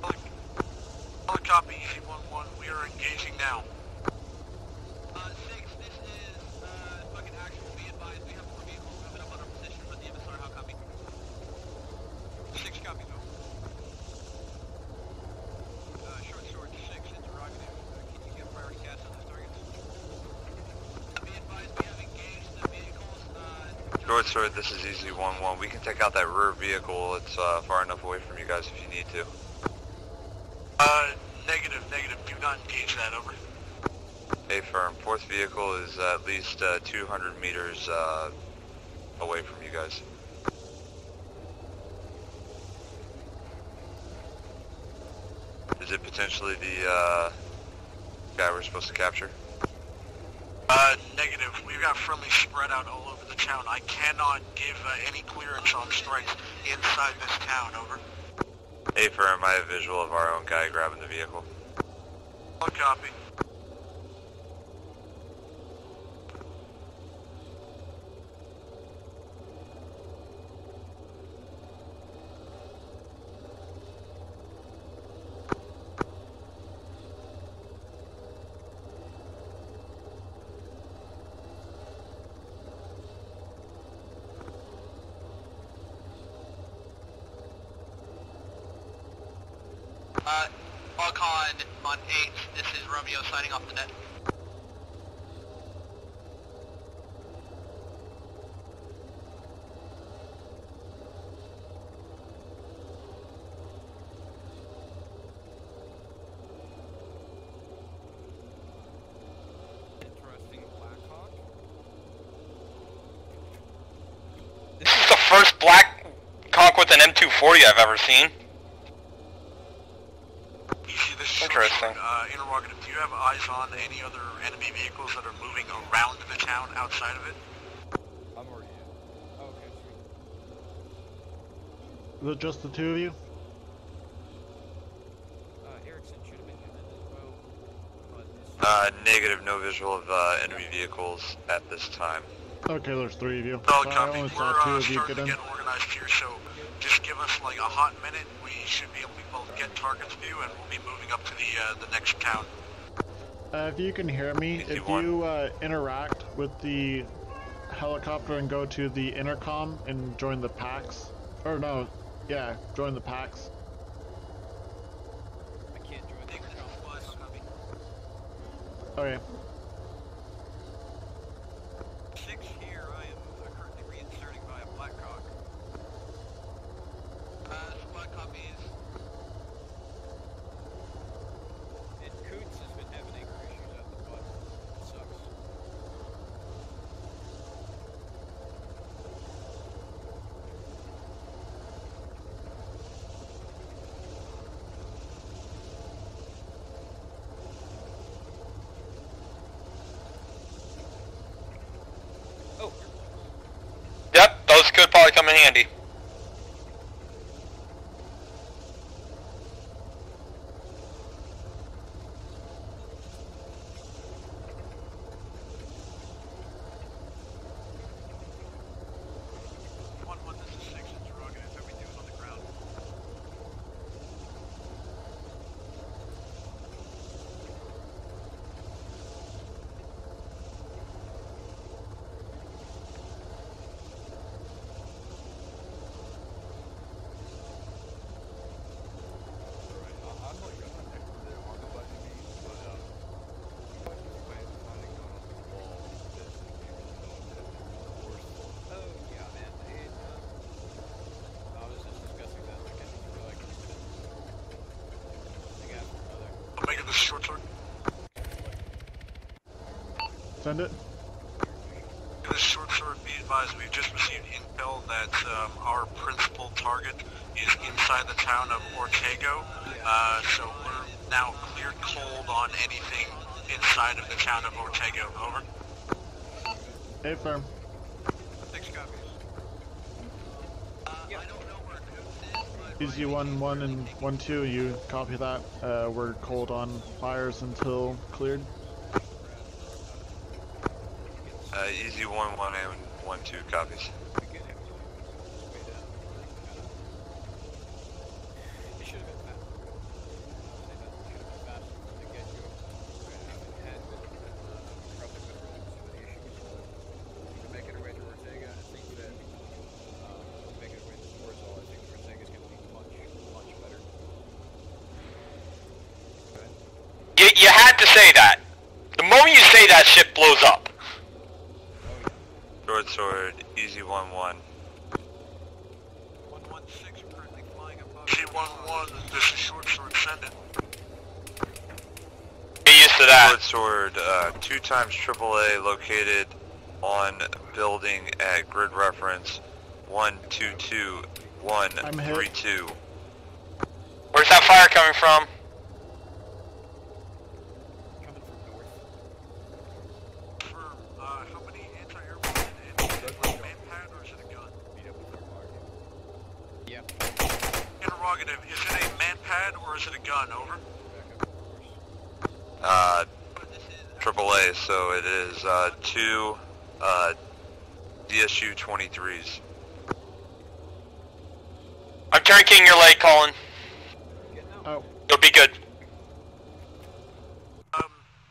Solid copy, EC-11, we are engaging now. 6, this is, fucking actual, be advised, we have 4 vehicles moving up on our position with the MSR, how copy? 6 copy, go. Short sword, 6, interrogative, can you get priority cast on those targets? Be advised, we have engaged the vehicles, Short sword, this is EZ-11. We can take out that rear vehicle. It's far enough away from you guys if you need to. Negative. Do not engage that, over. Affirm. 4th vehicle is at least 200 meters away from you guys. Is it potentially the guy we're supposed to capture? Negative. We've got friendly spread out all over the town. I cannot give any clearance on strikes inside this town, over. Affirm, I have visual of our own guy grabbing the vehicle. Solid copy. Balcon on 8, this is Romeo signing off the net. This is the first Black Hawk with an M240 I've ever seen. Interesting. Interrogative, do you have eyes on any other enemy vehicles that are moving around the town outside of it? I'm already in. Oh, okay, sweet. Is it just the two of you? Erickson should have been given as well. Negative, no visual of enemy vehicles at this time. Okay, there's three of you. Solid So I copy. only We're saw two of you starting get to in. get organized here, so just give us like a hot minute. We should be able to both get targets view, and we'll be moving up to the next town. If you can hear me, if you interact with the helicopter and go to the intercom and join the packs, or no, yeah, join the packs. I can't join the copy. Okay. 6 here, I am currently reinserting via Blackhawk. Squad copies. And Coots has been having anchor issues at the butt. It sucks. Oh. Yep, those could probably come in handy. This is 6, interrogative, how we doing on the ground? This is short sword. Send it. This is short sword, be advised, we've just received intel that our principal target is inside the town of Ortego, so we're now cleared cold on anything inside of the town of Ortego. Over. Hey, firm. 6 copies. Easy 1-1 and 1-2, you copy that. We're cold on fires until cleared. Easy 1-1 and 1-2 copies. You had to say that. The moment you say that, shit blows up. Short sword, easy 1-1. 116 currently flying above. G11, this is short sword, send it. Get used to that. Short sword, 2 times AAA located on building at grid reference 122132. Where's that fire coming from? How many anti-airborne and manpad, or is it a gun? Yeah. Interrogative, is it a manpad or is it a gun? Over. AAA, so it is 2 DSU 23s. I'm turning your leg, Colin. Oh. You'll be good.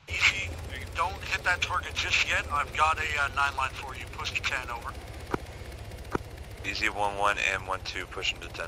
Easy, don't hit that target just yet. I've got a 9-line for you. Push to 10, over. Easy 1-1 and 1-2, pushing to 10.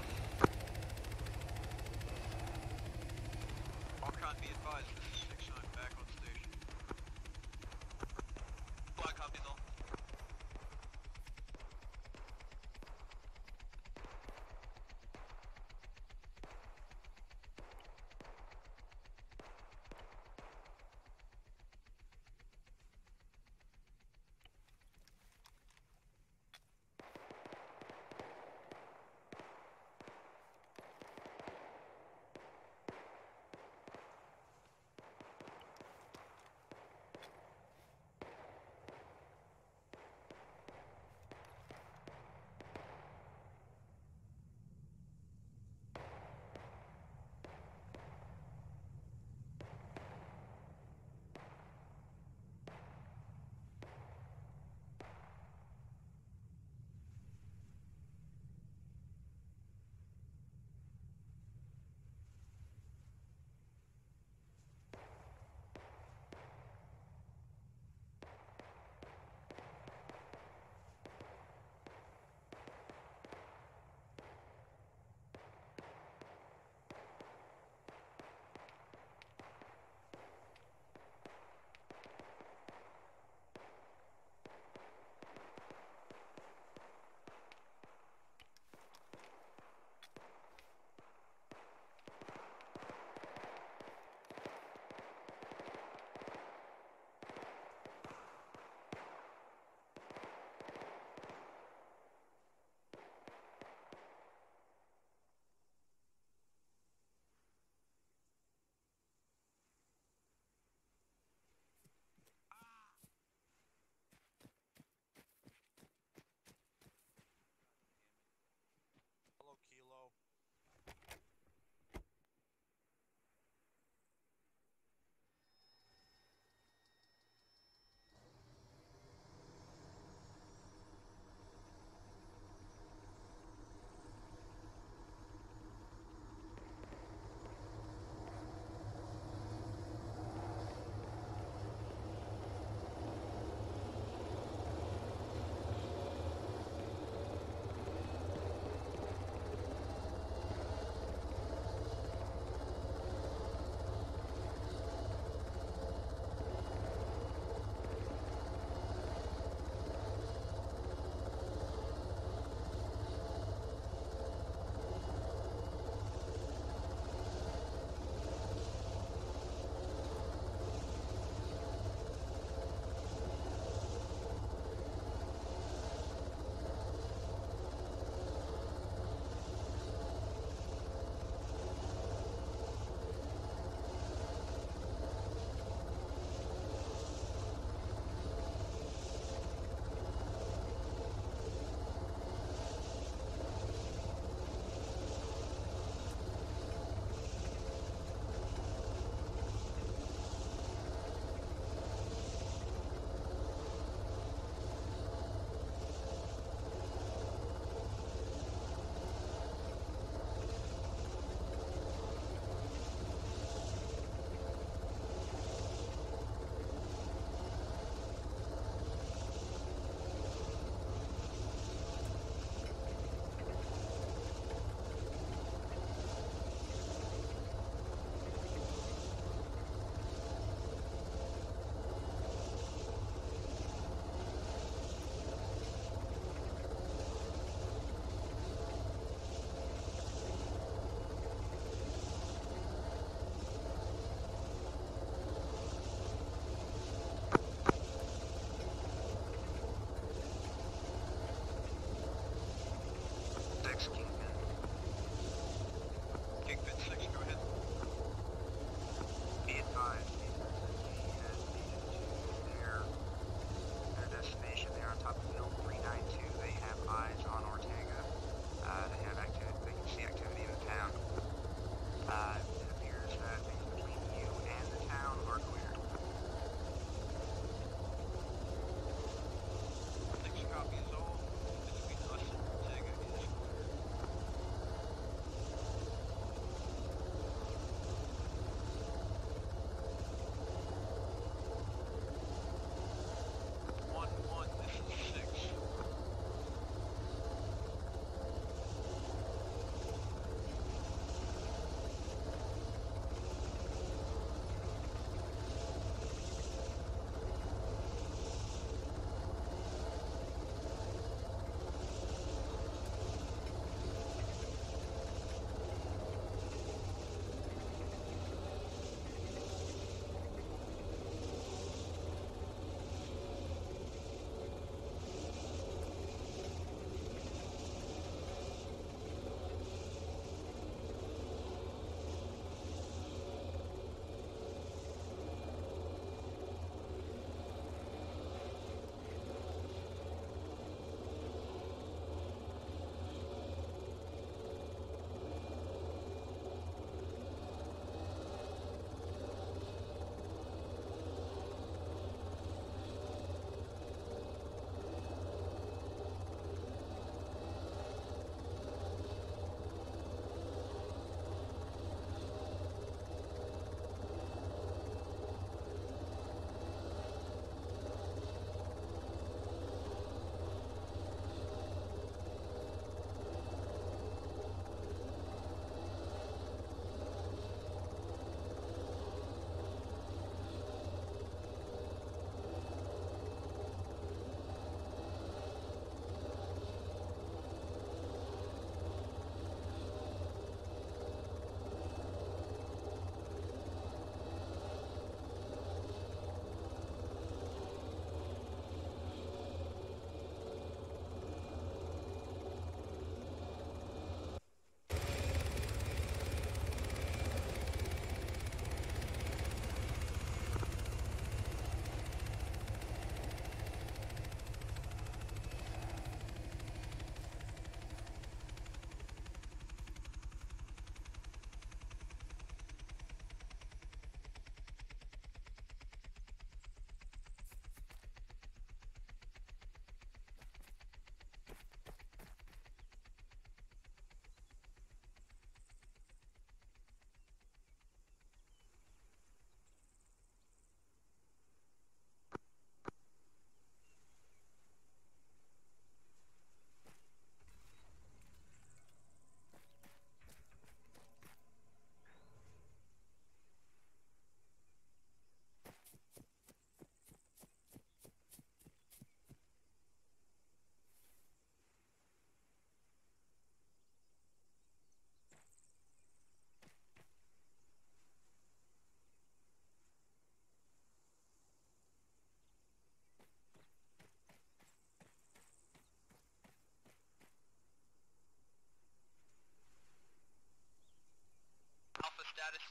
status?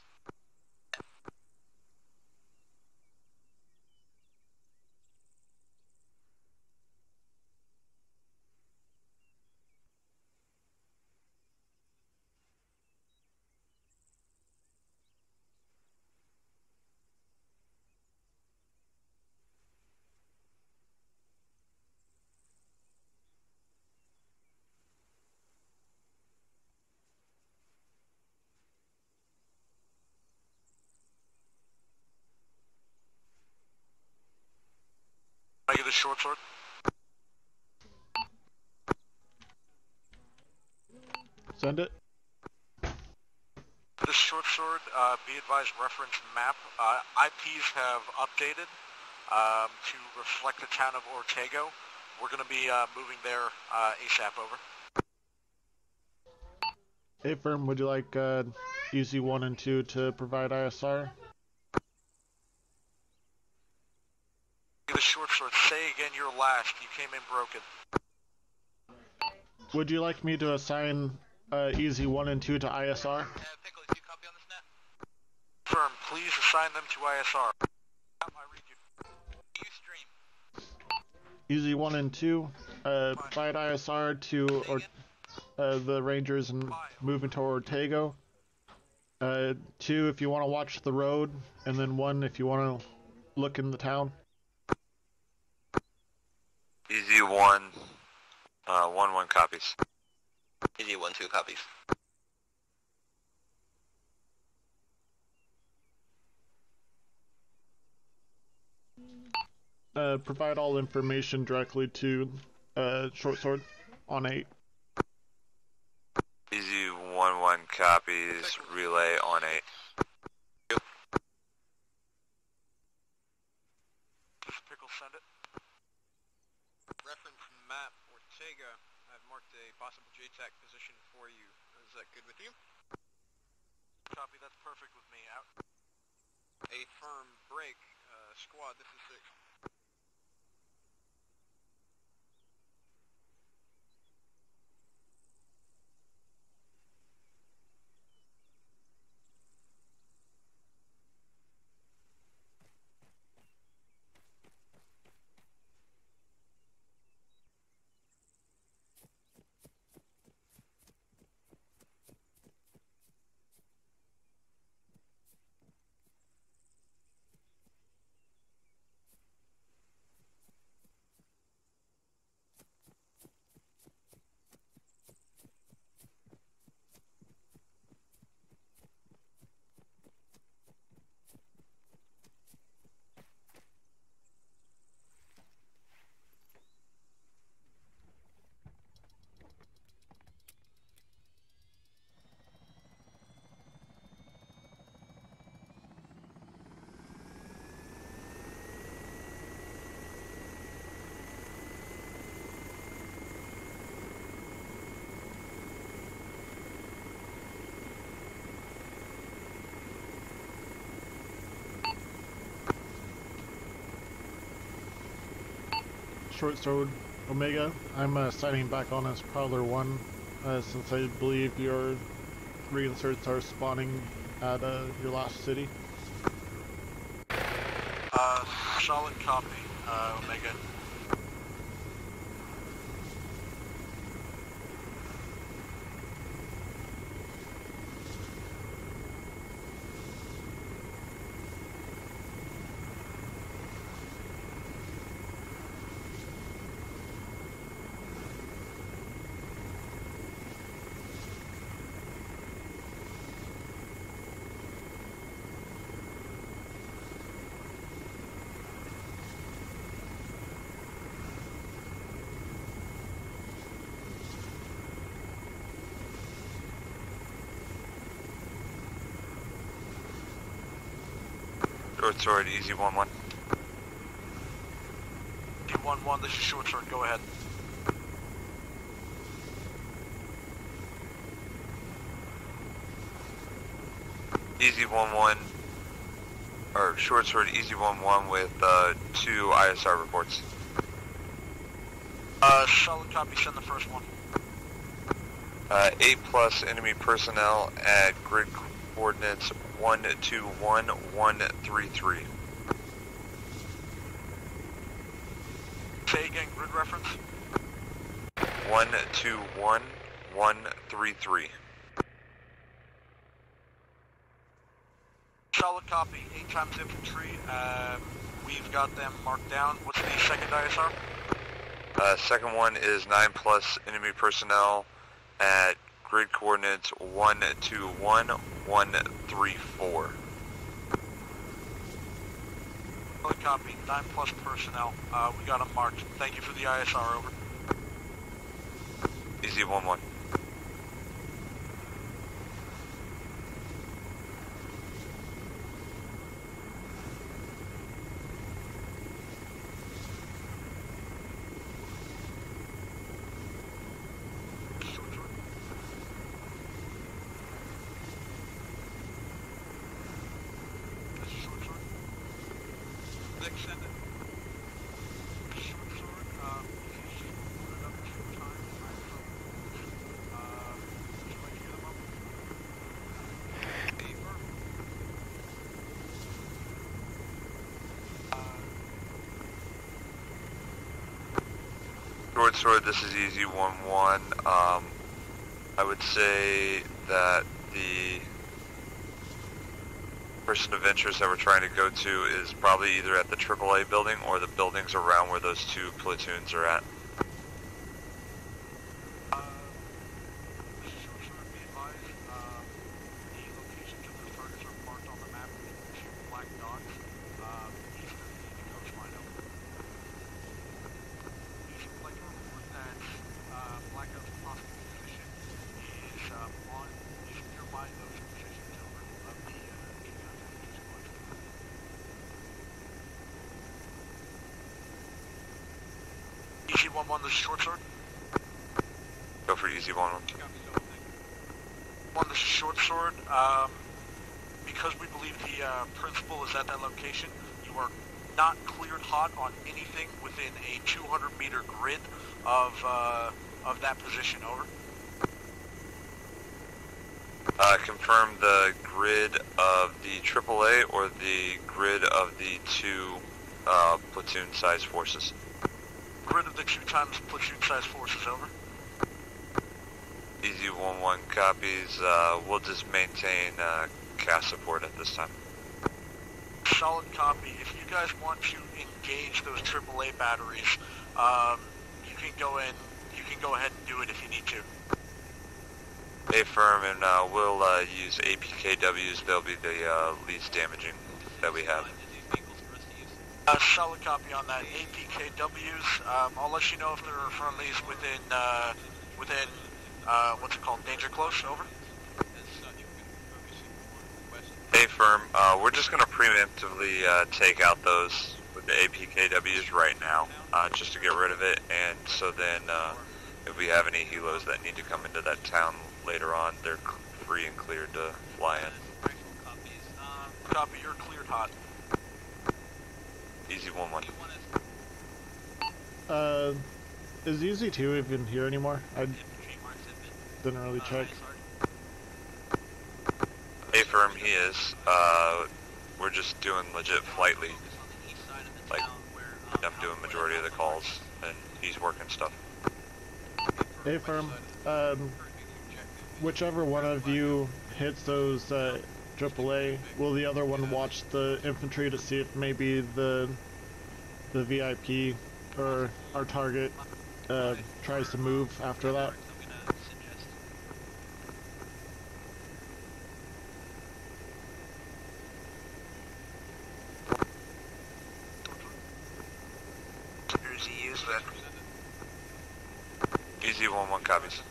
Can I get a short sword? Send it. This short sword, be advised, reference map. IPs have updated to reflect the town of Ortego. We're going to be moving there ASAP, over. Hey, firm, would you like Easy 1 and 2 to provide ISR? The short sword, say again your last. You came in broken. Would you like me to assign Easy 1 and 2 to ISR? Pickles, you copy on this net? Firm, please assign them to ISR. I read you. Ustream. Easy 1 and 2, provide ISR to the Rangers and moving to Ortego. 2 if you want to watch the road, and then 1 if you want to look in the town. Easy 1, 1 copies. Easy 1, 2 copies. Provide all information directly to Short Sword on 8. Easy 1 copies, relay on 8. Pickle, send it. Reference map Ortega. I've marked a possible JTAC position for you. Is that good with you? Copy, that's perfect with me. Out. A firm break. Squad, this is 6. Short Sword Omega, I'm signing back on as Prowler 1, since I believe your reinserts are spawning at your last city. Solid copy, Omega. Short Sword, Easy 1-1. Easy 1-1, this is Short Sword, go ahead. Easy 1-1, or Short Sword, Easy 1-1 with 2 ISR reports. Solid copy, send the first one. 8+ enemy personnel at grid coordinates 121133. Say again, grid reference? 121133. Solid copy, 8 times infantry. We've got them marked down. What's the second ISR? Second one is 9+ enemy personnel at grid coordinates 121134. Solid copy, 9+ personnel. We got them marked. Thank you for the ISR, over. Easy 1-1. Sword, this is easy 1-1. I would say that the person of interest that we're trying to go to is probably either at the AAA building or the buildings around where those two platoons are at. Easy 1-1, this is short sword. Go for easy 1-1. 1, this is short sword. Because we believe the principal is at that location, you are not cleared hot on anything within a 200-meter grid of that position, over. Confirm the grid of the AAA or the grid of the two platoon-sized forces. Grid of the 2 times platoon-sized forces, over. Easy 1-1 copies. We'll just maintain CAS support at this time. Solid copy. If you guys want to engage those AAA batteries, you can go in. You can go ahead and do it if you need to. Affirm, and we'll use APKWs. They'll be the least damaging that we have. Solid copy on that. APKWs. I'll let you know if there are friendlies within what's it called? Danger close. Over. Affirm. We're just going to preemptively take out those with the APKWs right now, just to get rid of it, and so then if we have any helos that need to come into that town later on, they're free and cleared to fly in. Copy, you're cleared hot. Easy 1-1. Is Easy 2 even here anymore? I didn't really check. Affirm, he is. We're just doing legit flight lead. Like, I'm doing majority of the calls, and he's working stuff. Affirm, whichever one of you hits those AAA, will the other one watch the infantry to see if maybe the VIP or our target tries to move after that? Easy 1-1 copies.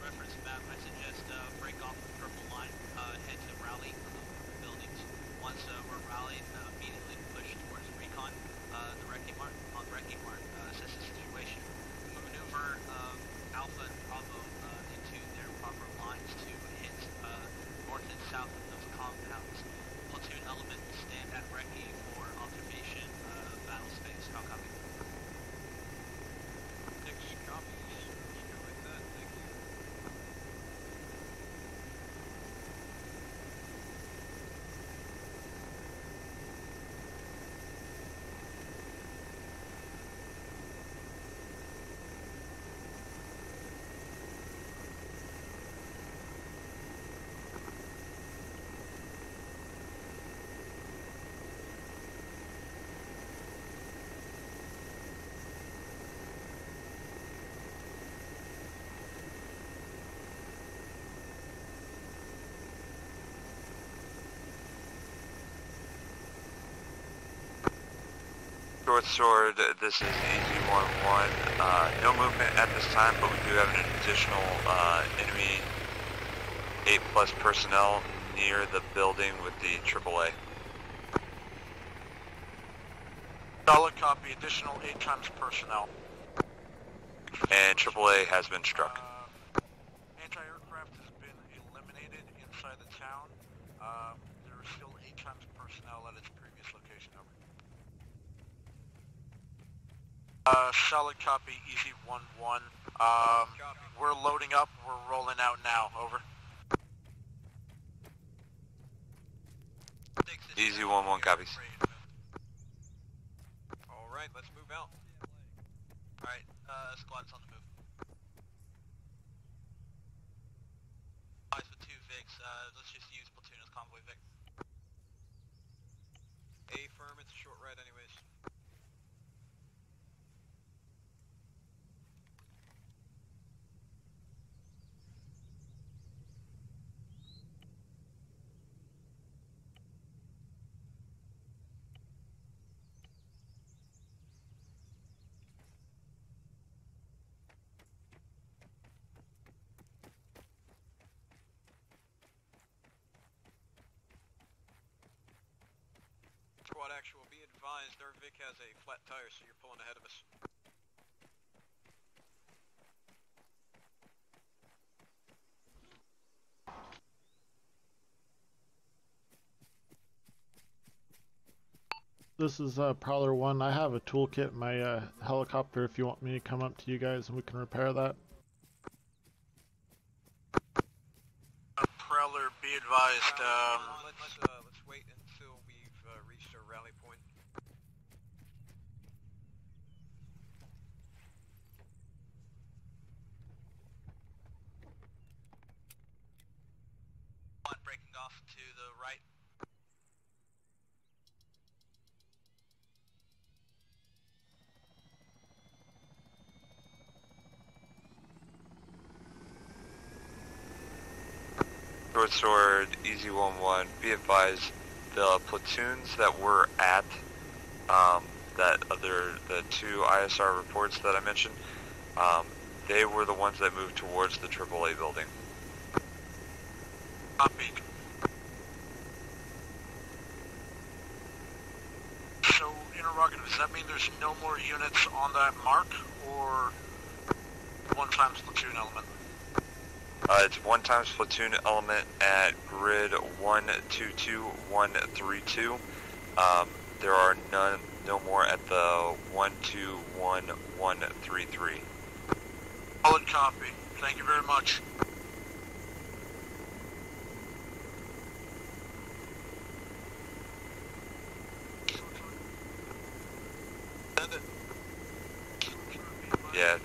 Reference map, I suggest break off battalion immediately push towards recon. The Wrecking Mart, on Wrecking Mart, assess the situation. Maneuver Alpha and Bravo into their proper lines to hit north and south of those compounds. Platoon element will stand at Recce for observation battle space. How copy? Short Sword, this is Easy 1-1. No movement at this time, but we do have an additional enemy 8+ personnel near the building with the AAA. Solid copy, additional 8 times personnel. And AAA has been struck. Anti-aircraft has been eliminated inside the town. There are still 8 times personnel at its previous location, over. Solid copy, Easy 1-1. We're loading up, we're rolling out now, over. Easy 1-1 copies. Alright, let's move out. Alright, squad's on the move. With 2 Vics, let's just use platoon as convoy Vic. A firm, it's a short ride anyways. Squad actual, be advised, our Vic has a flat tire, so you're pulling ahead of us. This is Prowler 1. I have a toolkit in my helicopter if you want me to come up to you guys and we can repair that. Prowler, be advised, let's wait until we've reached our rally point. Breaking off to the right. Short Sword, Easy 1-1. Be advised, the platoons that we're at, the 2 ISR reports that I mentioned, they were the ones that moved towards the AAA building. Copied. So, interrogative, does that mean there's no more units on that mark, or 1 times platoon element? It's 1 times platoon element at grid 122132. There are no more at the 121133. Solid copy. Thank you very much. Yeah.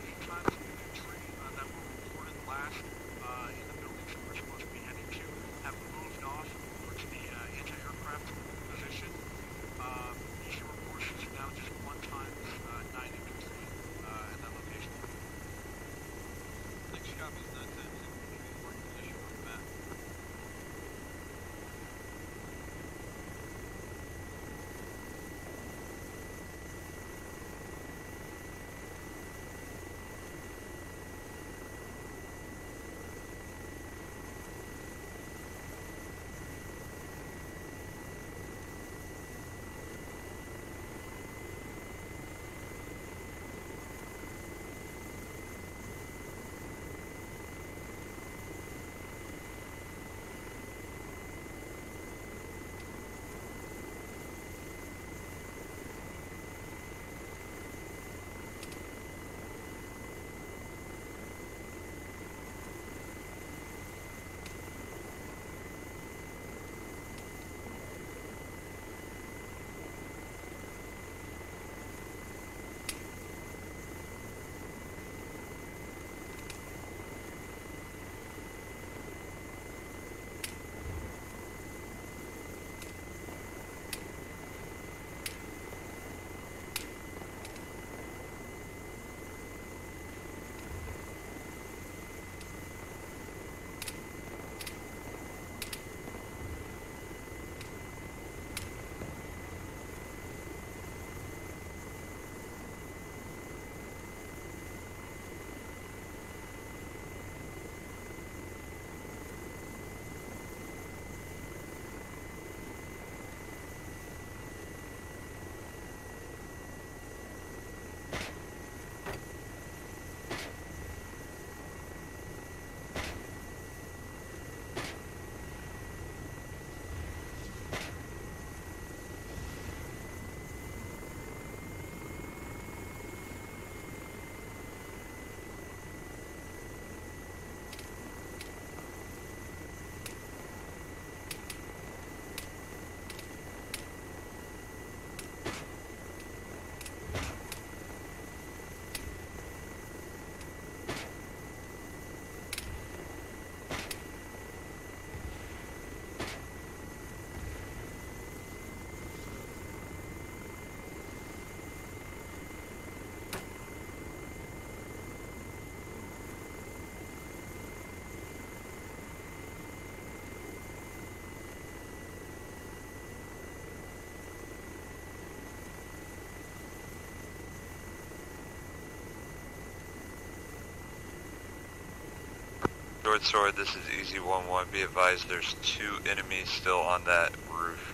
Short Sword, this is Easy 1-1. Be advised there's 2 enemies still on that roof.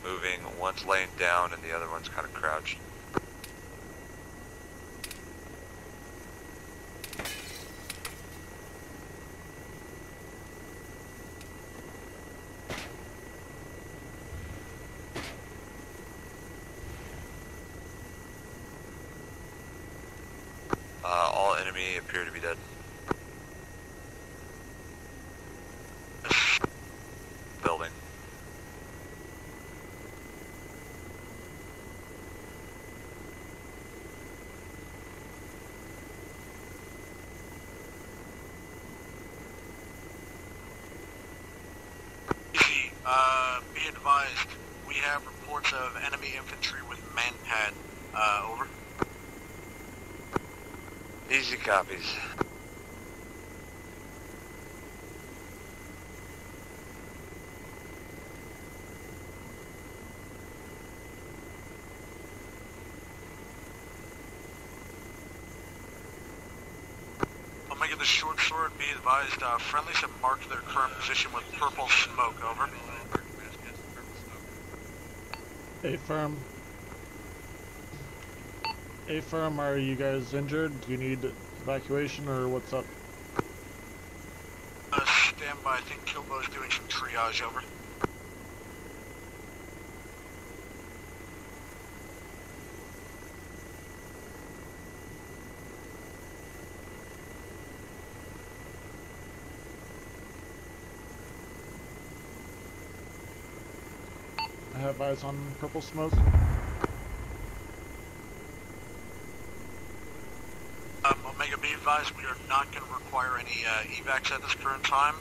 Moving, one's laying down and the other one's kind of crouched. All enemy appear to be dead. Building. Easy, be advised, we have reports of enemy infantry with manpad, over. Easy copies. Omega the Short Sword, be advised, friendlies have marked their current position with purple smoke, over. A-firm. A-firm, are you guys injured? Do you need evacuation or what's up? Stand by, I think Kilbo's doing some triage, over. I have eyes on purple smoke. Omega, be advised, we are not going to require any evacs at this current time.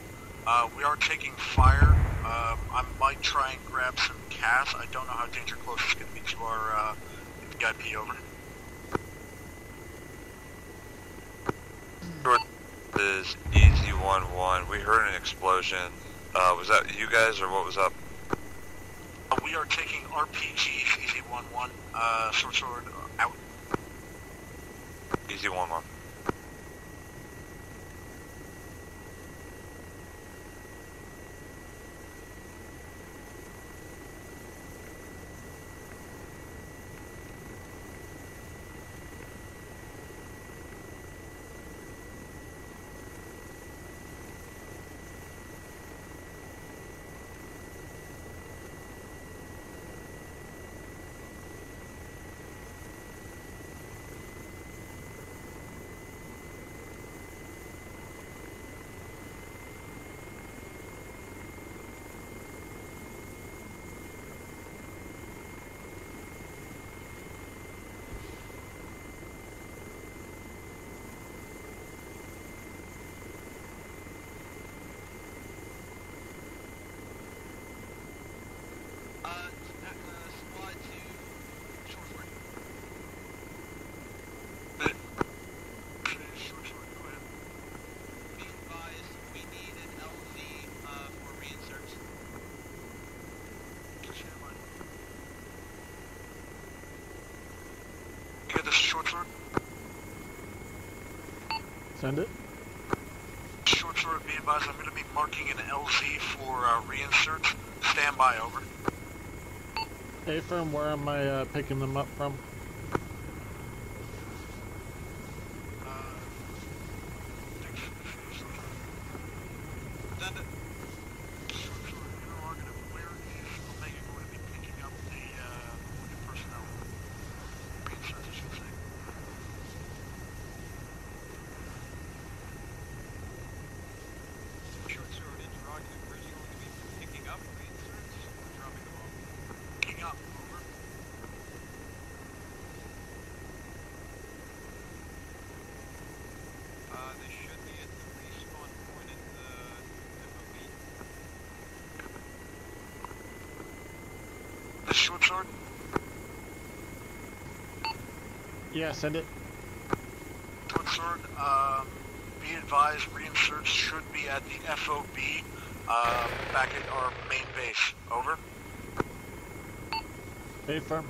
We are taking fire. I might try and grab some CAS. I don't know how danger close it's going to be to our VIP, over. Short is Easy 1-1. We heard an explosion. Was that you guys or what was up? We are taking RPGs, Easy 1-1. Short Sword, out. Easy 1-1. Squad to Short Sword. Short Sword, go ahead. Be advised, we need an LZ for reinserts. You got this, Short Sword? Send it. Short Sword, be advised, I'm going to be marking an LZ for reinserts. Stand by, over. A-firm, where am I picking them up from? Short Sword? Yeah, send it. Short Sword, be advised, reinserts should be at the FOB, back at our main base. Over. A-firm.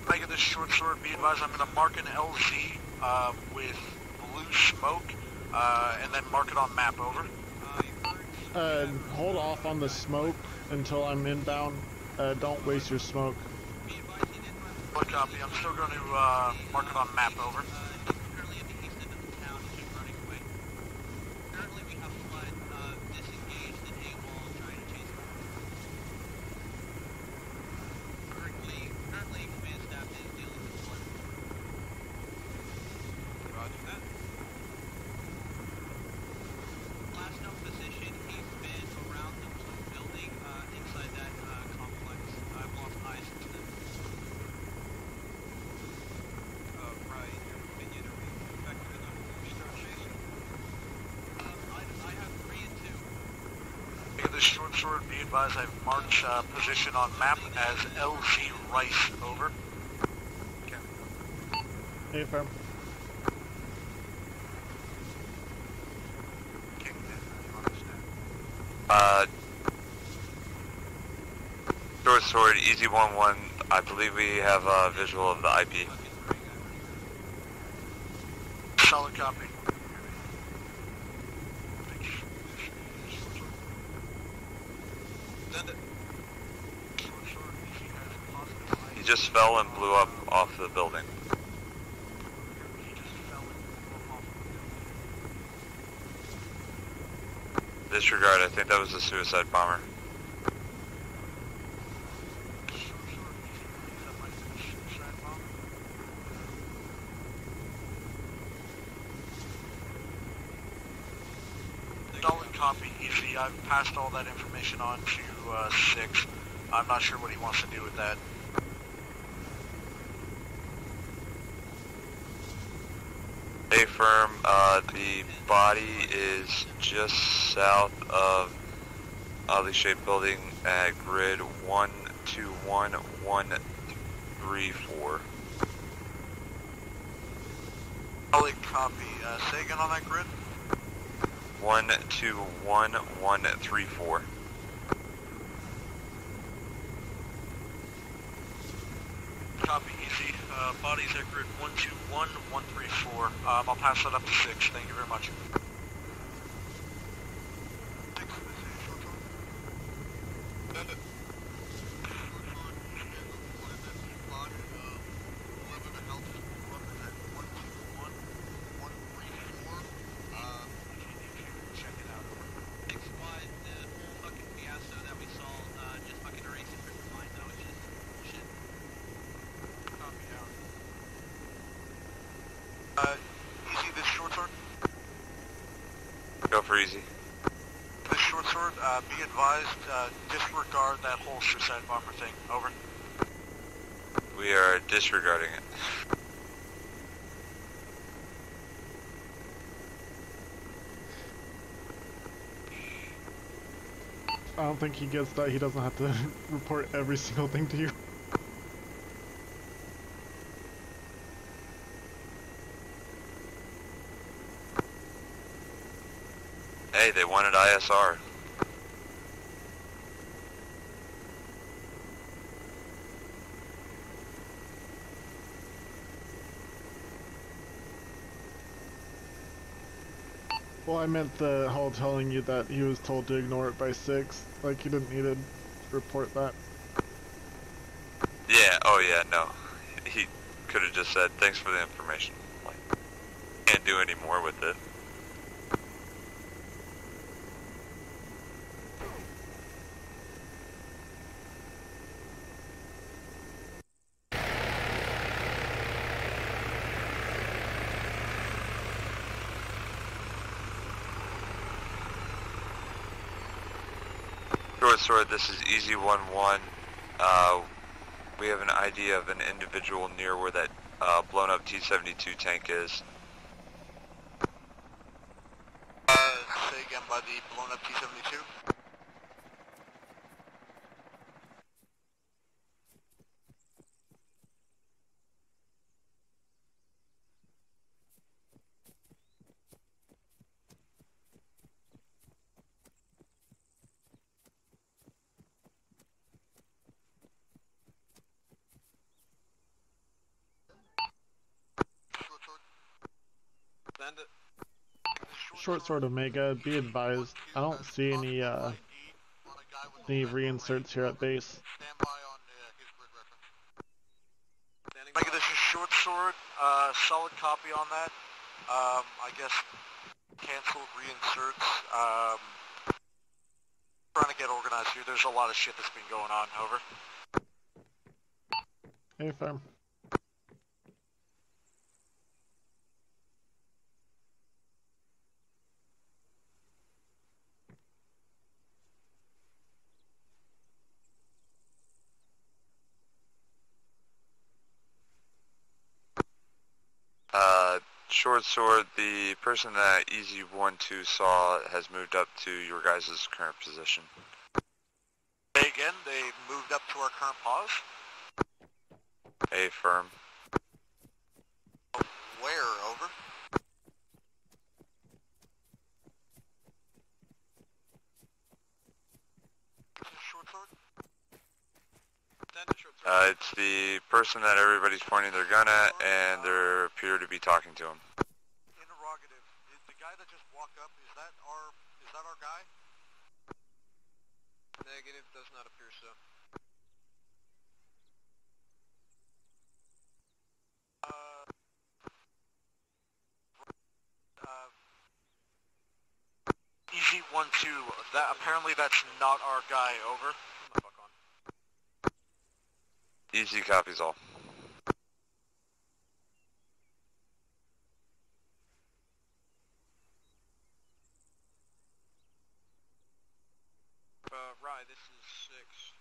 Mega this Short Sword, be advised, I'm going to mark an LZ, with blue smoke, and then mark it on map, over. Hold off on the smoke until I'm inbound. Don't waste your smoke. Good copy. I'm still going to mark it on map, over. Currently at the east end of the town, just running away. Currently we have flood disengaged and AWOL trying to chase him. Currently command staff is dealing with flood. Roger that. Last known position, he's been around the blue building inside that complex. I've lost eyes since then. Right, your opinion, are we effective enough to start chasing? I have 3 and 2. Take this short sword, be advised I've marked position on map as LZ Rice, over. Hey, firm. Short sword, easy 1-1. I believe we have a visual of the IP. Solid copy. He just fell and blew up off the building. Disregard, I think that was a suicide bomber. Solid copy, easy. I've passed all that information on to 6. I'm not sure what he wants to do with that. Stay firm, the body is just south of oddly shaped building at grid 121134. Solid copy. Say again on that grid? 121134. Copy, easy. Bodies at grid 121134. I'll pass that up to 6. Thank you very much. Easy, this short sword? Go for easy. This short sword, be advised, disregard that whole suicide bomber thing. Over. We are disregarding it. I don't think he gets that. He doesn't have to report every single thing to you. Hey, they wanted ISR. Well, I meant the whole telling you that he was told to ignore it by 6. Like, you didn't need to report that. Yeah, oh yeah, no. He could have just said, thanks for the information. Like, can't do any more with it. Short sword, this is easy 1-1. We have an idea of an individual near where that blown up T-72 tank is. Say again, by the blown up T-72? Send it. Short sword Omega, be advised, I don't see any reinserts here at base. Omega, this is short sword. Solid copy on that. I guess canceled reinserts. Trying to get organized here. There's a lot of shit that's been going on. Over. Hey, fam. Short sword, the person that Easy 1-2 saw has moved up to your guys' current position. Hey, again, they moved up to our current pause. Affirm. Where, over? Short sword? It's the person that everybody's pointing their gun at, and they appear to be talking to him. Interrogative. The guy that just walked up, is that our guy? Negative, does not appear so. Easy 1-2. Apparently that's not our guy. Over. Come the fuck on. Easy copies all. Rye, this is 6.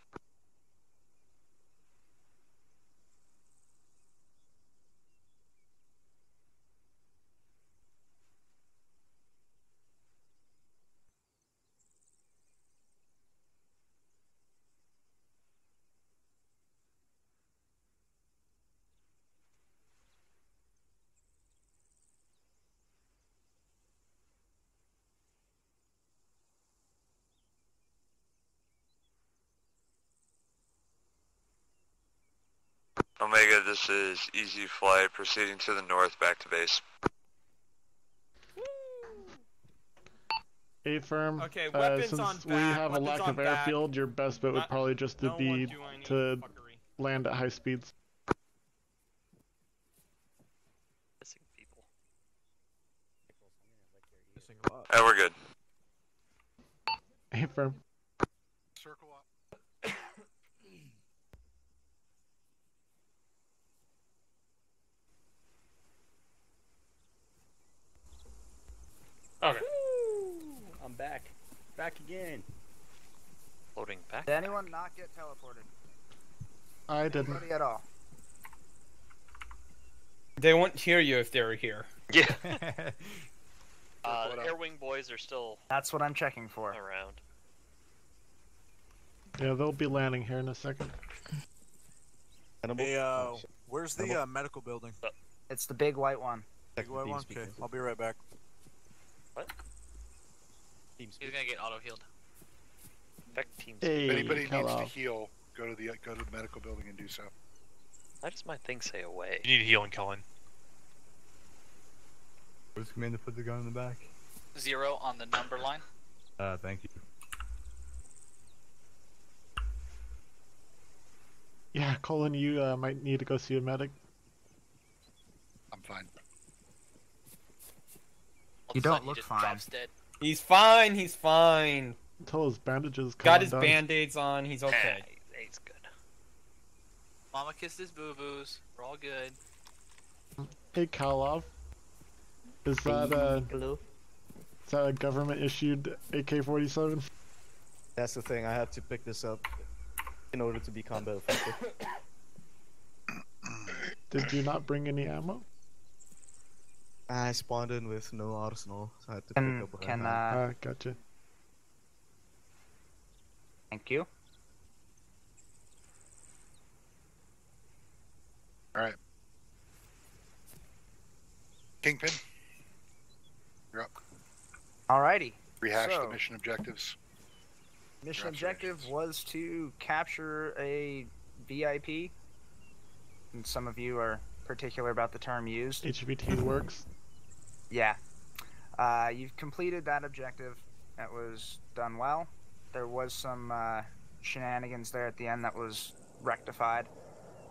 Omega, this is Easy Flight, proceeding to the north, back to base. Affirm. Okay, weapons since on we back, have a weapons lack on of back. airfield, your best bet would probably just to be to land at high speeds. Missing people. Hey, we're good. Affirm. Circle up. Okay. I'm back. Back again. Loading back. Did anyone not get teleported? I didn't. Anybody at all? They wouldn't hear you if they were here. Yeah. Air Wing boys are still. That's what I'm checking for. Around. Yeah, they'll be landing here in a second. Hey, where's the medical building? It's the big white one. Big white one? Okay, I'll be right back. What? He's gonna get auto healed. Hey, if anybody needs hello. to heal, go to the medical building and do so. Why does my thing say away? You need healing, Cullen. Where's the command to put the gun in the back? 0 on the number line. Thank you. Yeah, Colin, you might need to go see a medic. I'm fine. You don't look fine. He's fine, he's fine. Until his bandages come Got his undone. band-aids on, he's okay. He's good. Mama kissed his boo-boos. We're all good. Hey, Kalov. Is that a government-issued AK-47? That's the thing, I have to pick this up in order to be combat effective. Did you not bring any ammo? I spawned in with no arsenal, so I had to pick up what I had. Gotcha. Thank you. Alright. Kingpin, you're up. Alrighty. Rehash so, the mission objectives. Mission objective was to capture a VIP. And some of you are particular about the term used. HVT works. Yeah. You've completed that objective. That was done well. There was some shenanigans there at the end that was rectified.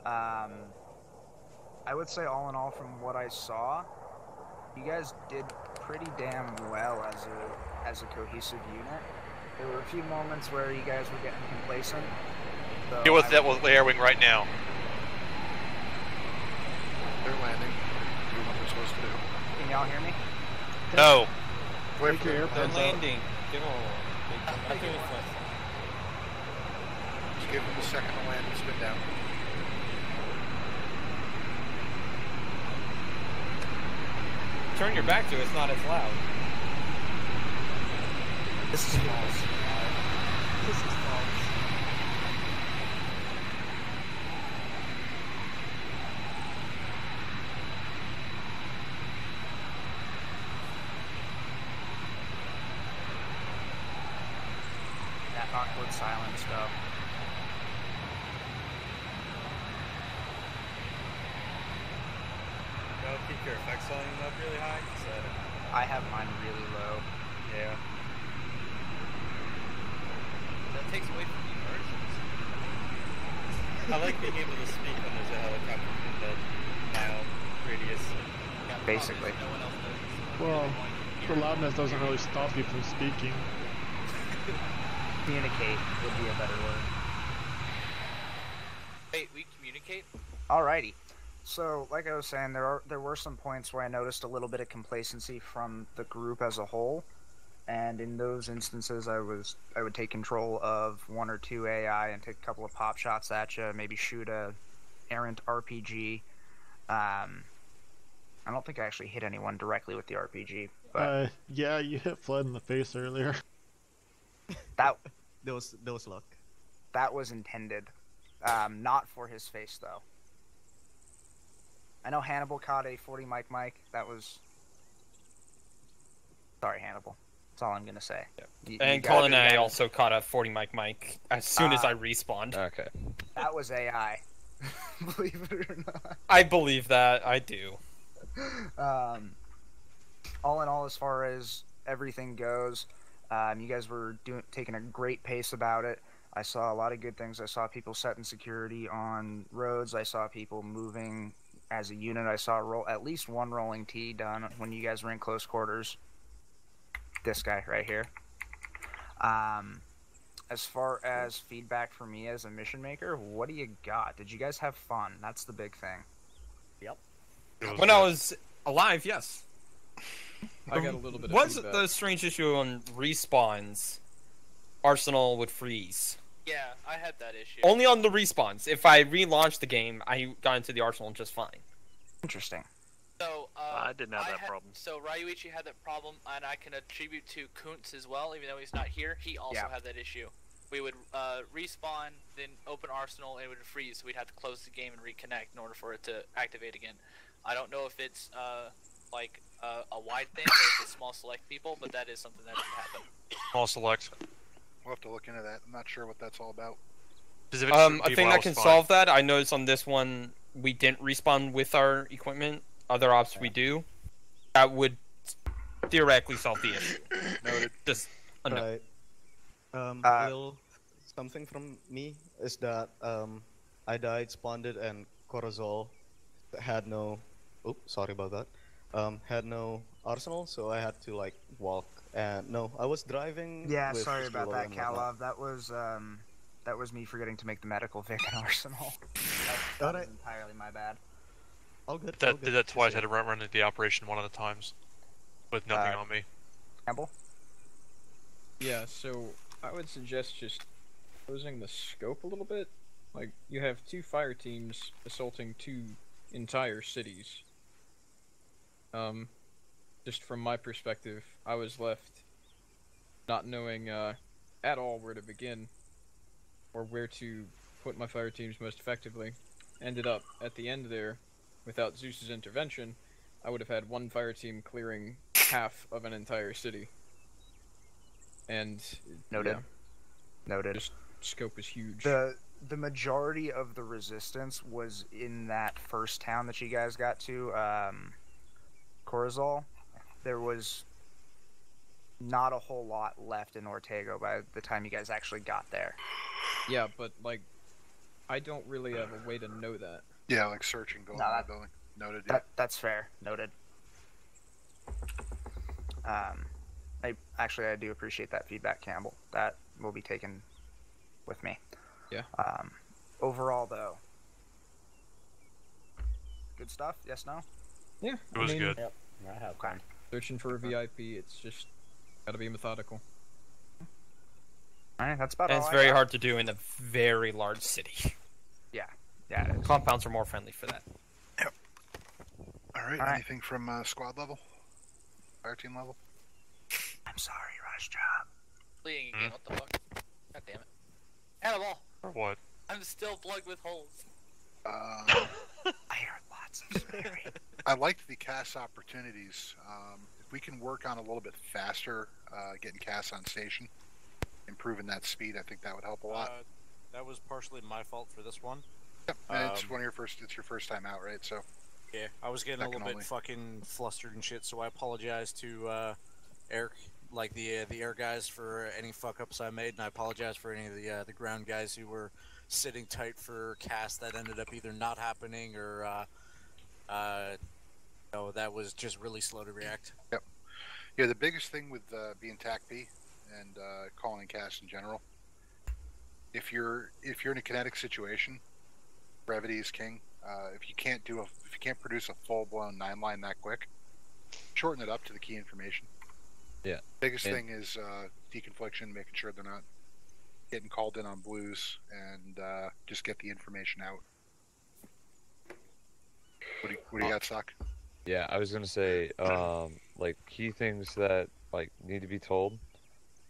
I would say all in all, from what I saw, you guys did pretty damn well as a cohesive unit. There were a few moments where you guys were getting complacent. So Deal with that with the air wing right now. They're landing. Do what they're supposed to do. Can y'all hear me? No. Wait for your They're airplanes landing. Just give them a second to land and spin down. Turn your back to it, it's not as loud. This is false. This is false. That awkward silence, though. No, keep your effects volume up really high. I have mine really low. Yeah. That takes away from the immersions. I like being able to speak when there's a helicopter in the mile radius. Basically. No one else knows. Well, the loudness doesn't really stop you from speaking. Communicate would be a better word. Wait, we communicate? Alrighty. So, like I was saying, there were some points where I noticed a little bit of complacency from the group as a whole, and in those instances, I would take control of one or two AI and take a couple of pop shots at you, maybe shoot a errant RPG. I don't think I actually hit anyone directly with the RPG, but yeah, you hit Flood in the face earlier. That was luck. That was intended, not for his face though. I know Hannibal caught a 40 mic. That was... Sorry, Hannibal. That's all I'm going to say. Yeah. And Colin and I also caught a 40 mic as soon as I respawned. Okay. That was AI. Believe it or not. I believe that. I do. All in all, as far as everything goes, you guys were taking a great pace about it. I saw a lot of good things. I saw people setting security on roads. I saw people moving as a unit. I saw at least one rolling T done when you guys were in close quarters. This guy right here. As far as feedback for me as a mission maker, what do you got? Did you guys have fun? That's the big thing. Yep. When I was alive, yes. I got a little bit of What's feedback. the strange issue on respawns? Arsenal would freeze. Yeah, I had that issue. Only on the respawns. If I relaunched the game, I got into the Arsenal just fine. Interesting. So, I didn't have that problem. So Ryuichi had that problem, and I can attribute to Kuntz as well, even though he's not here. He also had that issue. We would respawn, then open Arsenal, and it would freeze, so we'd have to close the game and reconnect in order for it to activate again. I don't know if it's like a wide thing or if it's small select people, but that is something that can happen. Small select. We'll have to look into that. I'm not sure what that's all about. A thing that can solve that, I noticed on this one, we didn't respawn with our equipment. Other ops we do. That would theoretically solve the issue. Noted. Just a note. Right. Little something from me is that I died, spawned it, and Corazol had no... Oops, sorry about that. Had no arsenal, so I had to like walk. And no, I was driving. Yeah, with sorry about that, and whatnot. Kalov. That was me forgetting to make the medical Vic and arsenal. That was entirely my bad. All good. Did that twice. I had to run into the operation one of the times with nothing on me. Campbell? Yeah, so I would suggest just closing the scope a little bit. Like, you have 2 fire teams assaulting 2 entire cities. Just from my perspective, I was left not knowing at all where to begin or where to put my fire teams most effectively. Ended up at the end there, without Zeus's intervention, I would have had 1 fire team clearing half of an entire city. And Noted. Yeah, Noted. just scope is huge. The majority of the resistance was in that first town that you guys got to, Corazol. There was not a whole lot left in Ortego by the time you guys actually got there. Yeah, but like, I don't really have a way to know that. Yeah, like searching going on the building. Noted. Yeah. That's fair. Noted. I do appreciate that feedback, Campbell. That will be taken with me. Yeah. Overall, though, good stuff. Yes, no. Yeah, It was good. Yep. I have fun. Searching for a VIP, it's just gotta be methodical. All right, that's about And all. it's very hard to do in a very large city. Yeah, yeah, it is. Compounds are more friendly for that. Yep. All right. Anything from squad level, fire team level? I'm sorry, Rush Job. Bleeding again. What the fuck? God damn it. Animal. Or what? I'm still plugged with holes. I heard lots of swearing. I liked the cast opportunities. If we can work on a little bit faster, getting casts on station, improving that speed, I think that would help a lot. That was partially my fault for this one. Yep. And it's it's your first time out, right? So. Yeah, I was getting a little bit fucking flustered and shit, so I apologize to Eric, like the air guys, for any fuck ups I made, and I apologize for any of the ground guys who were sitting tight for casts that ended up either not happening or that was just really slow to react. Yep. Yeah, the biggest thing with being TAC B and calling in casts in general, if you're in a kinetic situation, brevity is king. If you can't produce a full-blown 9-line that quick, shorten it up to the key information. Yeah. Biggest thing is deconfliction, making sure they're not getting called in on blues, and just get the information out. What do you got, Sock? Yeah, I was gonna say, like key things that like need to be told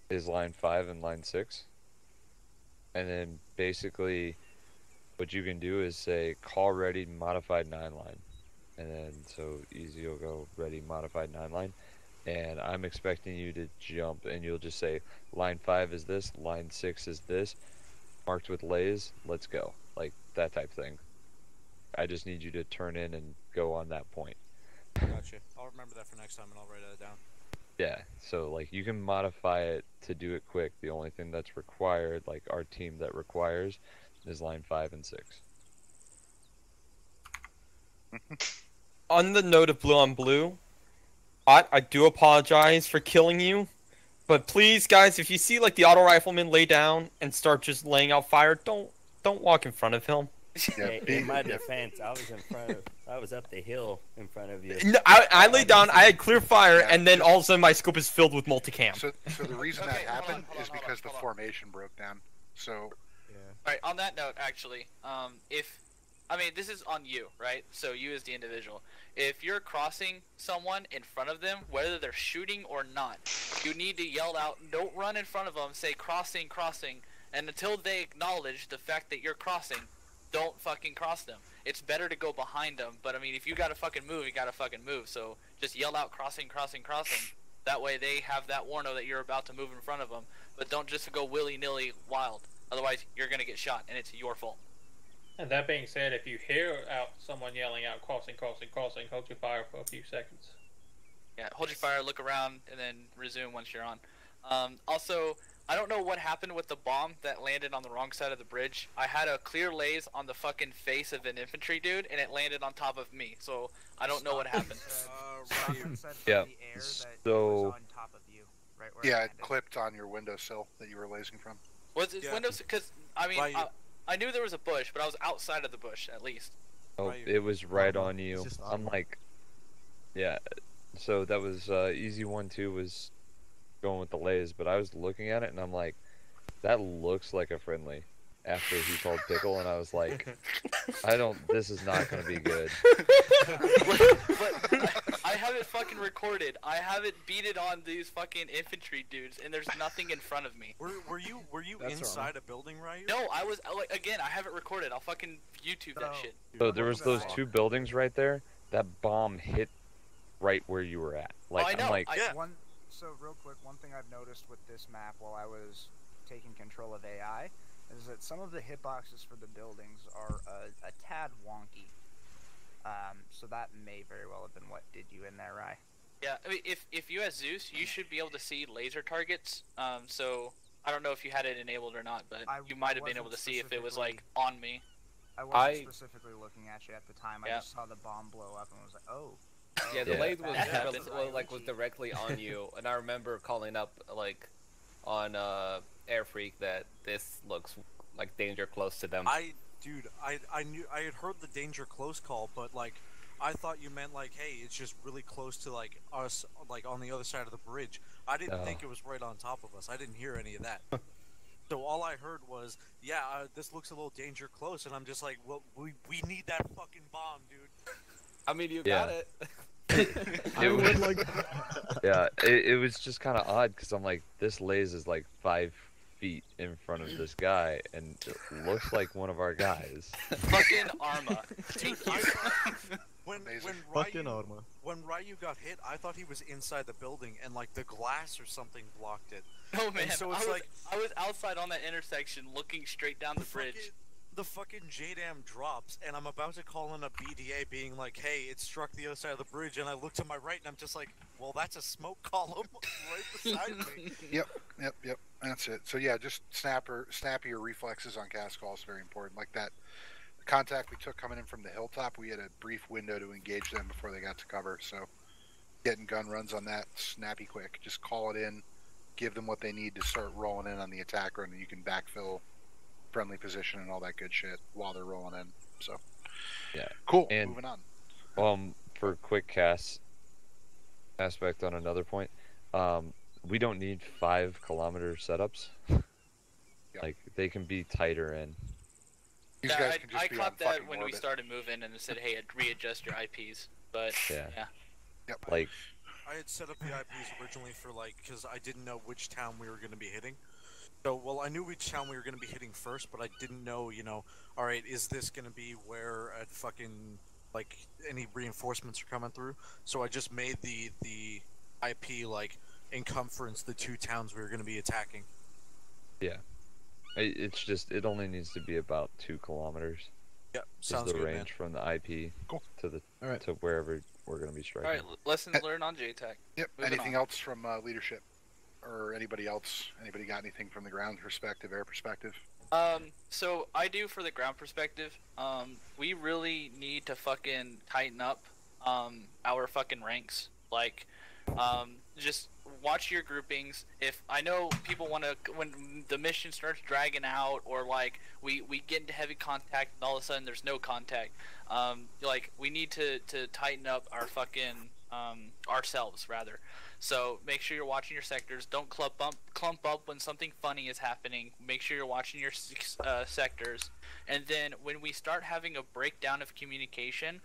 is line 5 and line 6, and then basically what you can do is say call ready modified 9-line, and then so easy you'll go ready modified 9-line, and I'm expecting you to jump and you'll just say line 5 is this, line 6 is this, marked with lays, let's go, like that type thing. I just need you to turn in and go on that point. Gotcha. I'll remember that for next time and I'll write that down. Yeah, so like you can modify it to do it quick. The only thing that's required, like our team that requires, is line 5 and 6. On the note of blue on blue, I do apologize for killing you, but please, guys, if you see like the auto rifleman lay down and start just laying out fire, don't walk in front of him. In my defense, I was up the hill in front of you. No, I laid down, I had clear fire, and then all of a sudden my scope is filled with multicam. So the reason that happened is because the formation broke down. So. Alright, on that note, actually, this is on you, right? So you as the individual. If you're crossing someone in front of them, whether they're shooting or not, you need to yell out, don't run in front of them, say crossing, crossing, and until they acknowledge the fact that you're crossing, don't fucking cross them. It's better to go behind them, but I mean, if you gotta fucking move, you gotta fucking move, so just yell out crossing, crossing, crossing. That way they have that warning that you're about to move in front of them, but don't just go willy-nilly wild. Otherwise, you're gonna get shot, and it's your fault. And that being said, if you hear out someone yelling out crossing, crossing, crossing, hold your fire for a few seconds. Yeah, hold your fire, look around, and then resume once you're on. Also, I don't know what happened with the bomb that landed on the wrong side of the bridge. I had a clear laze on the fucking face of an infantry dude, and it landed on top of me, so I don't know what happened. Yeah, so... Yeah, it clipped on your windowsill that you were lasing from. Was it windows? Because, I mean, I knew there was a bush, but I was outside of the bush, at least. Oh, it was right on you. I'm like... Yeah, so that was, easy 1-2 was going with the lays, but I was looking at it and I'm like, that looks like a friendly after he called pickle, and I was like, this is not gonna be good. But I have it fucking recorded. I have it beated on these fucking infantry dudes, and there's nothing in front of me. Were you inside a building, right? No, I was again. I have it recorded. I'll fucking YouTube that shit. So there was those 2 buildings right there. That bomb hit right where you were at. Like, I know. I'm like, So real quick, one thing I've noticed with this map while I was taking control of AI is that some of the hitboxes for the buildings are a tad wonky. So that may very well have been what did you in there, Rye. Yeah, I mean, if you have Zeus, you should be able to see laser targets. So I don't know if you had it enabled or not, but you might have been able to see if it was like on me. I wasn't specifically looking at you at the time. I just saw the bomb blow up and was like, oh. Yeah, the laser was That's was directly on you, and I remember calling up like on Air Freak that this looks like danger close to them. I knew I had heard the danger close call, but like I thought you meant like, hey, it's just really close to like us, like on the other side of the bridge. I didn't think it was right on top of us. I didn't hear any of that. So all I heard was, yeah, this looks a little danger close, and I'm just like, well, we need that fucking bomb, dude. I mean, you got it. I would like. Yeah, it was just kind of odd because I'm like, this lays is like 5 feet in front of this guy, and it looks like one of our guys. Fucking Arma. When Fucking Arma. When Ryu got hit, I thought he was inside the building, and like the glass or something blocked it. Oh man, and so it's I was outside on that intersection looking straight down the bridge. The fucking JDAM drops, and I'm about to call in a BDA being like, hey, it struck the other side of the bridge, and I look to my right, and I'm just like, well, that's a smoke column right beside me. Yep. That's it. So yeah, just snappier reflexes on cast calls is very important. Like that, the contact we took coming in from the hilltop, we had a brief window to engage them before they got to cover, so getting gun runs on that, snappy quick. Just call it in, give them what they need to start rolling in on the attack run, and you can backfill friendly position and all that good shit while they're rolling in. So yeah, cool. And moving on. For quick cast aspect on another point, we don't need 5 kilometer setups. Like they can be tighter in. These guys can just I be caught on that fucking when we orbit. started moving, and it said, hey, readjust your IPs. But yeah. Yep. Like I had set up the IPs originally for like, because I didn't know which town we were going to be hitting. So, well, I knew which town we were going to be hitting first, but I didn't know, all right, is this going to be where like, any reinforcements are coming through? So I just made the IP, like, encompass the 2 towns we were going to be attacking. Yeah. It's just, it only needs to be about 2 kilometers. Yep, sounds is the good, range man. from the IP to wherever we're going to be striking. Alright, lessons learned on JTAC. Yep. Moving Anything on. else from leadership? Or anybody else? Anybody got anything from the ground perspective, air perspective? So I do for the ground perspective. We really need to fucking tighten up our fucking ranks. Like, just watch your groupings. If I know people want to, when the mission starts dragging out, or like we get into heavy contact and all of a sudden there's no contact. Like we need to tighten up our fucking ourselves rather. So make sure you're watching your sectors. Don't clump up when something funny is happening. Make sure you're watching your sectors. And then when we start having a breakdown of communication,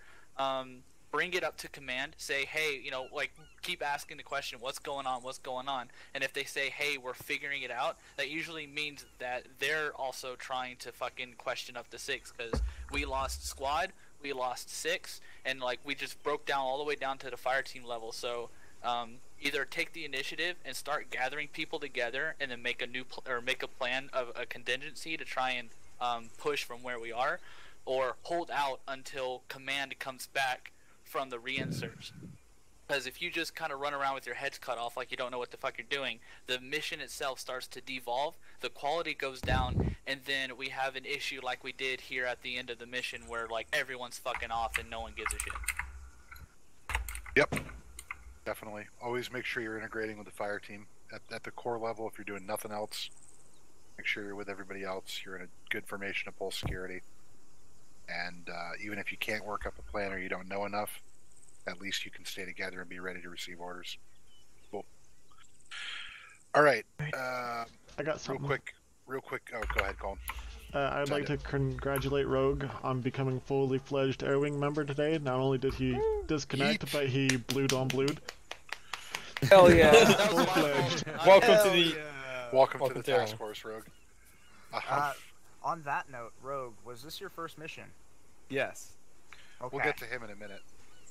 bring it up to command. Say, hey, like keep asking the question, what's going on? What's going on? And if they say, hey, we're figuring it out, that usually means that they're also trying to fucking question up to 6 because we lost squad, we lost 6, and like we just broke down all the way down to the fire team level. So either take the initiative and start gathering people together, and then make a plan of a contingency to try and push from where we are, or hold out until command comes back from the reinserts. Because if you just kind of run around with your heads cut off like you don't know what the fuck you're doing, the mission itself starts to devolve, the quality goes down, and then we have an issue like we did here at the end of the mission where like everyone's fucking off and no one gives a shit. Yep. Definitely. Always make sure you're integrating with the fire team. At the core level, if you're doing nothing else, make sure you're with everybody else. You're in a good formation of pulse security. And even if you can't work up a plan or you don't know enough, at least you can stay together and be ready to receive orders. Cool. All right. I got something. Real quick. Oh, go ahead, Colin. I'd like to congratulate Rogue on becoming fully fledged Air Wing member today. Not only did he disconnect, but he blued on blued. Hell yeah! Full-fledged. Welcome to the task force, Rogue. On that note, Rogue, was this your first mission? Yes. Okay. We'll get to him in a minute.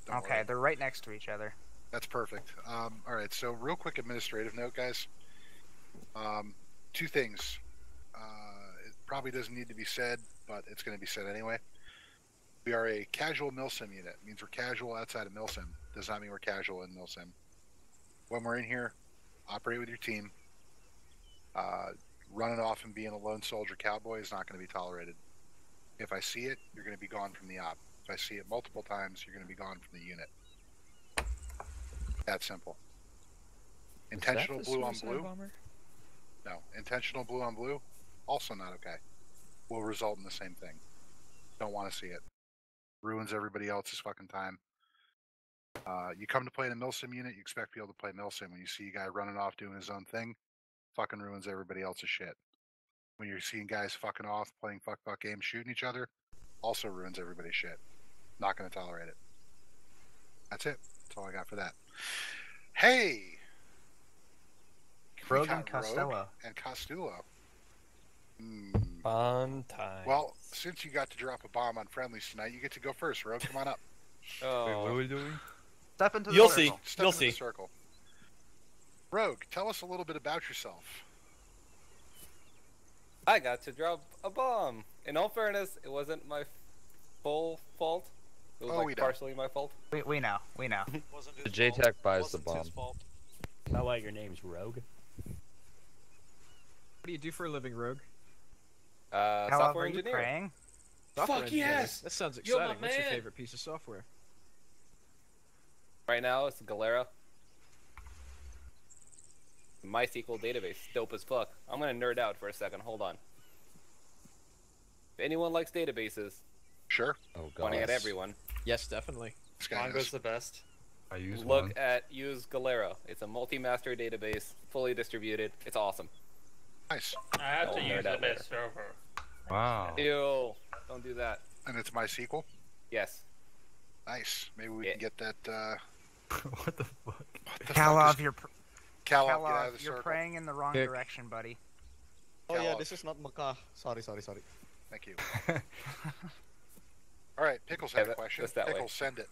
Don't okay, worry. they're right next to each other. That's perfect. All right, so real quick administrative note, guys. 2 things. It probably doesn't need to be said, but it's going to be said anyway. We are a casual milsim unit. It means we're casual outside of milsim. Does not mean we're casual in milsim. when we're in here, operate with your team. Running off and being a lone soldier cowboy is not going to be tolerated. If I see it, you're going to be gone from the op. If I see it multiple times, you're going to be gone from the unit. That simple. Intentional blue on blue? No. Intentional blue on blue? Also not okay. Will result in the same thing. Don't want to see it. Ruins everybody else's fucking time. You come to play in a milsim unit, you expect to be able to play milsim. When you see a guy running off doing his own thing, fucking ruins everybody else's shit. When you're seeing guys fucking off, playing fuck games, shooting each other, also ruins everybody's shit. Not going to tolerate it. That's it. That's all I got for that. Hey! Rogue and Costello. Rogue and Costello. Fun time. Well, since you got to drop a bomb on friendlies tonight, you get to go first. Rogue, come on up. Oh. Wait, what are we doing? Step into the You'll circle. see. Step You'll into see. the circle. Rogue, tell us a little bit about yourself. I got to drop a bomb. In all fairness, it wasn't my full fault. It was like partially my fault. We know. We know. The JTAC buys the bomb. How about your name's Rogue? What do you do for a living, Rogue? Software engineer. Praying? Software Fuck engineer. yes! That sounds You're my exciting. What's your man. favorite piece of software? Right now, it's Galera. MySQL database, dope as fuck. I'm gonna nerd out for a second. Hold on. If anyone likes databases, sure. Oh god. Pointing at everyone. Yes, definitely. Mongo's the best. I use Look at use Galera. It's a multi-master database, fully distributed. It's awesome. Nice. I have Don't to use nerd the out best server. Wow. Ew. Don't do that. And it's MySQL? Yes. Nice. Maybe we can get that, What the fuck? Kalov, you're Kalov, get out of the you're circle. praying in the wrong direction, buddy. Oh yeah, Kalov. this is not Makkah. Sorry. Thank you. Alright, Pickles had a question. Pickles, send it.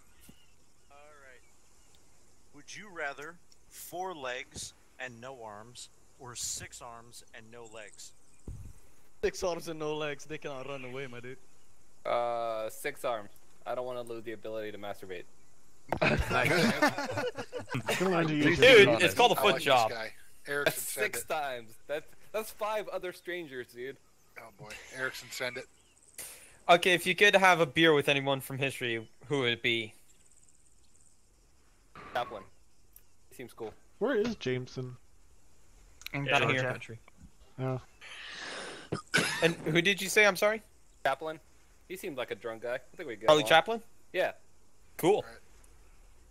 Alright. Would you rather 4 legs and no arms, or 6 arms and no legs? 6 arms and no legs, they cannot run away, my dude. 6 arms. I don't want to lose the ability to masturbate. Dude, it's called a foot job. Erickson, That's send 6 it. times. That's 5 other strangers, dude. Oh boy. Erickson, send it. Okay, if you could have a beer with anyone from history, who would it be? Chaplin. He seems cool. Where is Jameson? In Down Georgia. here. Country. Oh. And who did you say? I'm sorry. Chaplin. He seemed like a drunk guy. I think we get Charlie along. Chaplin. Yeah. Cool.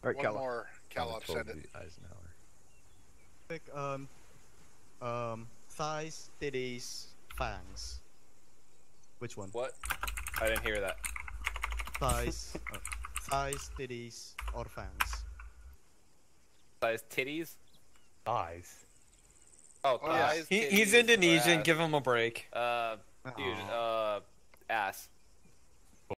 Alright, One Kalov. more. Kalov, send it. Eisenhower. Pick, thighs, titties, fangs. Which one? What? I didn't hear that. Thighs, thighs, titties, or fangs. Size titties? Thighs. Oh, Oh, yeah. thighs. He's titties, Indonesian. ass. Give him a break. Dude, ass.